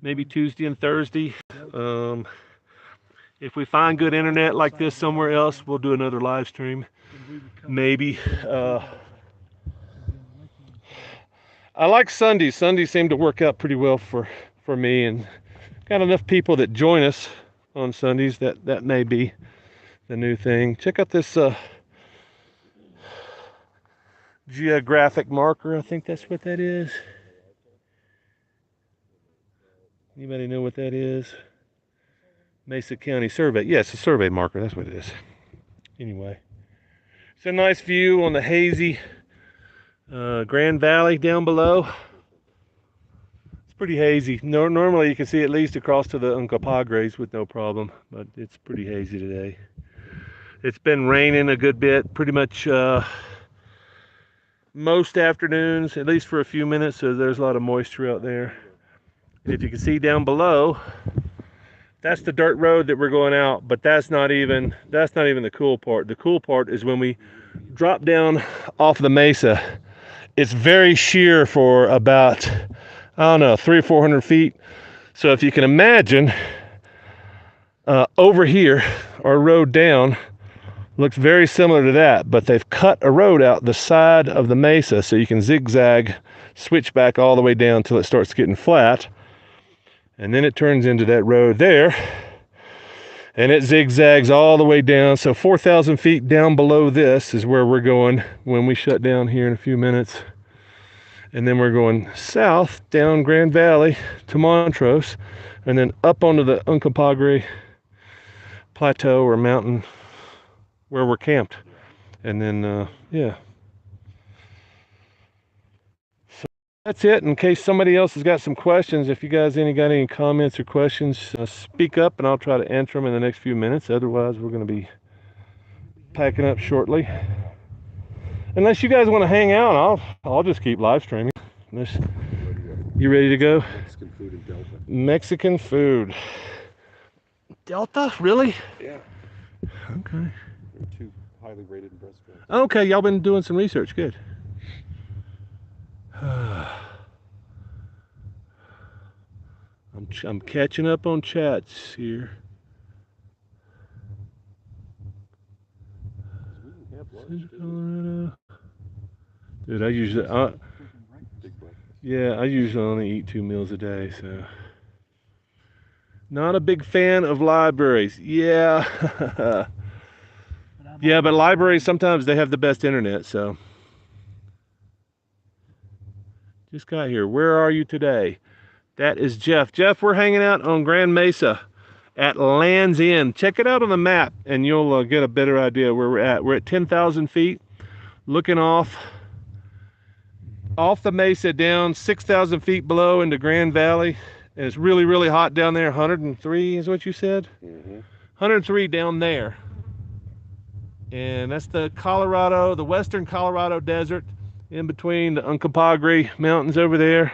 maybe Tuesday and Thursday. If we find good internet like this somewhere else, we'll do another live stream. Maybe. I like Sundays. Sundays seem to work out pretty well for me, and got enough people that join us on Sundays that may be the new thing. Check out this geographic marker. I think that's what that is. Anybody know what that is? Mesa County Survey. Yes, a survey marker. That's what it is. Anyway, it's a nice view on the hazy Grand Valley down below. It's pretty hazy. Normally you can see at least across to the Uncompahgres with no problem, but it's pretty hazy today. It's been raining a good bit, pretty much most afternoons, at least for a few minutes, so there's a lot of moisture out there. And if you can see down below, that's the dirt road that we're going out, but that's not even the cool part. The cool part is when we drop down off the mesa. It's very sheer for about, I don't know, 300 or 400 feet. So if you can imagine, over here, our road down looks very similar to that, but they've cut a road out the side of the mesa so you can zigzag, switch back all the way down until it starts getting flat. And then it turns into that road there. And it zigzags all the way down. So 4,000 feet down below this is where we're going when we shut down here in a few minutes. And then we're going south down Grand Valley to Montrose, and then up onto the Uncompahgre plateau or mountain where we're camped. And then, yeah. So that's it. In case somebody else has got some questions, if you guys got any comments or questions, speak up and I'll try to answer them in the next few minutes. Otherwise, we're going to be packing up shortly. Unless you guys want to hang out, I'll just keep live streaming. You ready to go? Mexican food in Delta. Mexican food. Delta? Really? Yeah. Okay. They're 2 highly rated restaurants. Okay, y'all been doing some research. Good. I'm catching up on chats here. We can have lunch, Colorado. Dude, I usually, big breakfast. yeah, I usually only eat 2 meals a day, so. Not a big fan of libraries. Yeah. Yeah, but libraries, sometimes they have the best internet, so. Just got here. Where are you today? That is Jeff. Jeff, we're hanging out on Grand Mesa at Land's End. Check it out on the map, and you'll get a better idea where we're at. We're at 10,000 feet, looking off the mesa down 6,000 feet below into Grand Valley. And it's really, really hot down there. 103 is what you said? Mm-hmm. 103 down there. And that's the western Colorado desert in between the Uncompahgre mountains over there.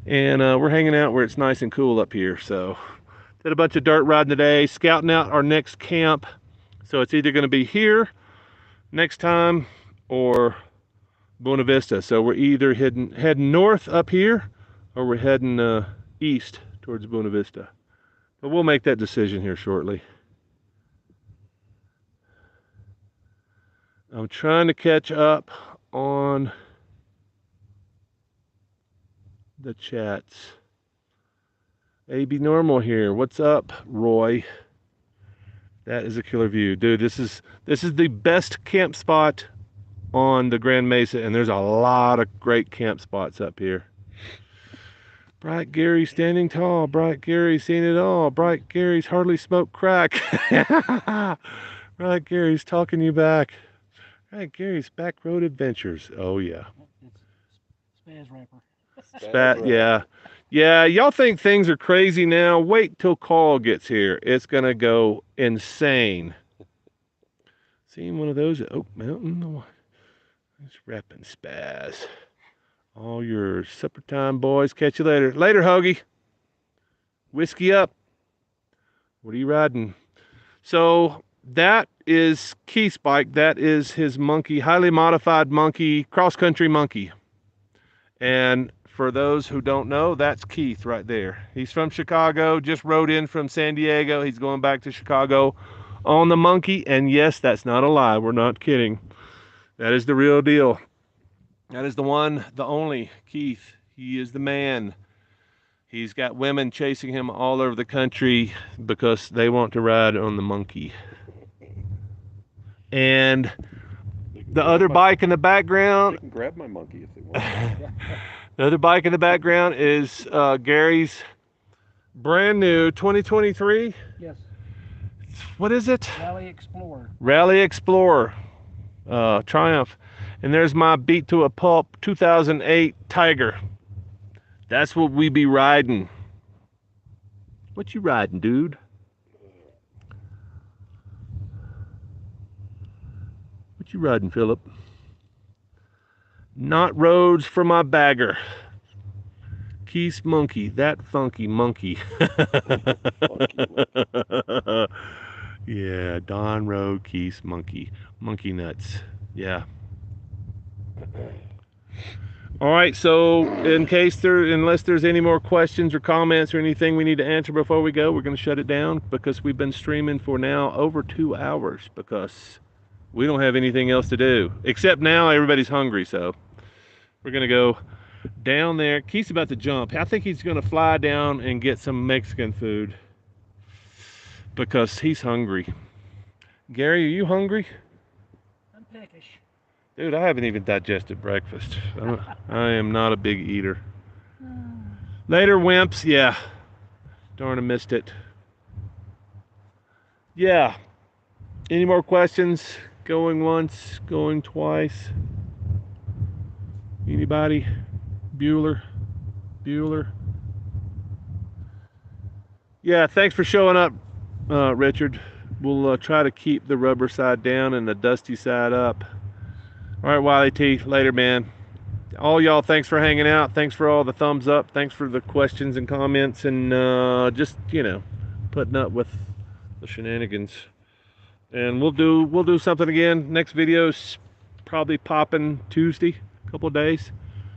And we're hanging out where it's nice and cool up here. So did a bunch of dirt riding today, scouting out our next camp. So it's either going to be here next time or Buena Vista. So we're either heading north up here or we're heading east towards Buena Vista. But we'll make that decision here shortly. I'm trying to catch up on the chats. AB Normal here. What's up, Roy? That is a killer view. Dude, this is the best camp spot on the Grand Mesa, and there's a lot of great camp spots up here. Bright Gary standing tall. Bright Gary seen it all. Bright Gary's hardly smoked crack. Bright Gary's talking you back. Bright Gary's back road adventures. Oh yeah. Spaz rapper. Spat, yeah. Yeah, y'all think things are crazy now. Wait till Carl gets here. It's gonna go insane. Seen one of those at Oak Mountain. It's repping Spaz. All yours. Supper time, boys. Catch you later. Later, Hoagie. Whiskey up. What are you riding? So that is Keith's bike. That is his monkey, highly modified monkey, cross-country monkey. And for those who don't know, that's Keith right there. He's from Chicago, just rode in from San Diego. He's going back to Chicago on the monkey. And yes, that's not a lie. We're not kidding. That is the real deal. That is the one, the only Keith. He is the man. He's got women chasing him all over the country because they want to ride on the monkey. And the other bike in the background. They can grab my monkey if they want. The other bike in the background is Gary's brand new 2023. Yes. What is it? Rally Explorer. Rally Explorer. Triumph. And there's my beat to a pulp 2008 Tiger. That's what we be riding. What you riding, dude? What you riding, Philip? Not roads for my bagger. Keith's monkey, that funky monkey. Yeah, Don Road, Keith's monkey. Monkey nuts. Yeah. All right, so unless there's any more questions or comments or anything we need to answer before we go, we're going to shut it down because we've been streaming for now over 2 hours because we don't have anything else to do. Except now everybody's hungry, so we're going to go down there. Keith's about to jump. I think he's going to fly down and get some Mexican food. because he's hungry. Gary, are you hungry? I'm peckish. Dude, I haven't even digested breakfast. I am not a big eater. Later, wimps. Yeah. Darn, I missed it. Yeah. Any more questions? Going once, going twice. Anybody? Bueller? Yeah, thanks for showing up, Richard. We'll try to keep the rubber side down and the dusty side up. All right, Wiley T. Later, man. All y'all, thanks for hanging out. Thanks for all the thumbs up. Thanks for the questions and comments, and just, you know, putting up with the shenanigans. And we'll do something again. Next video's probably popping Tuesday, a couple of days.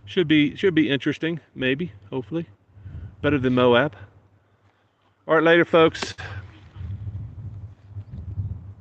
Should be interesting, maybe, hopefully. Better than Moab. All right, later, folks.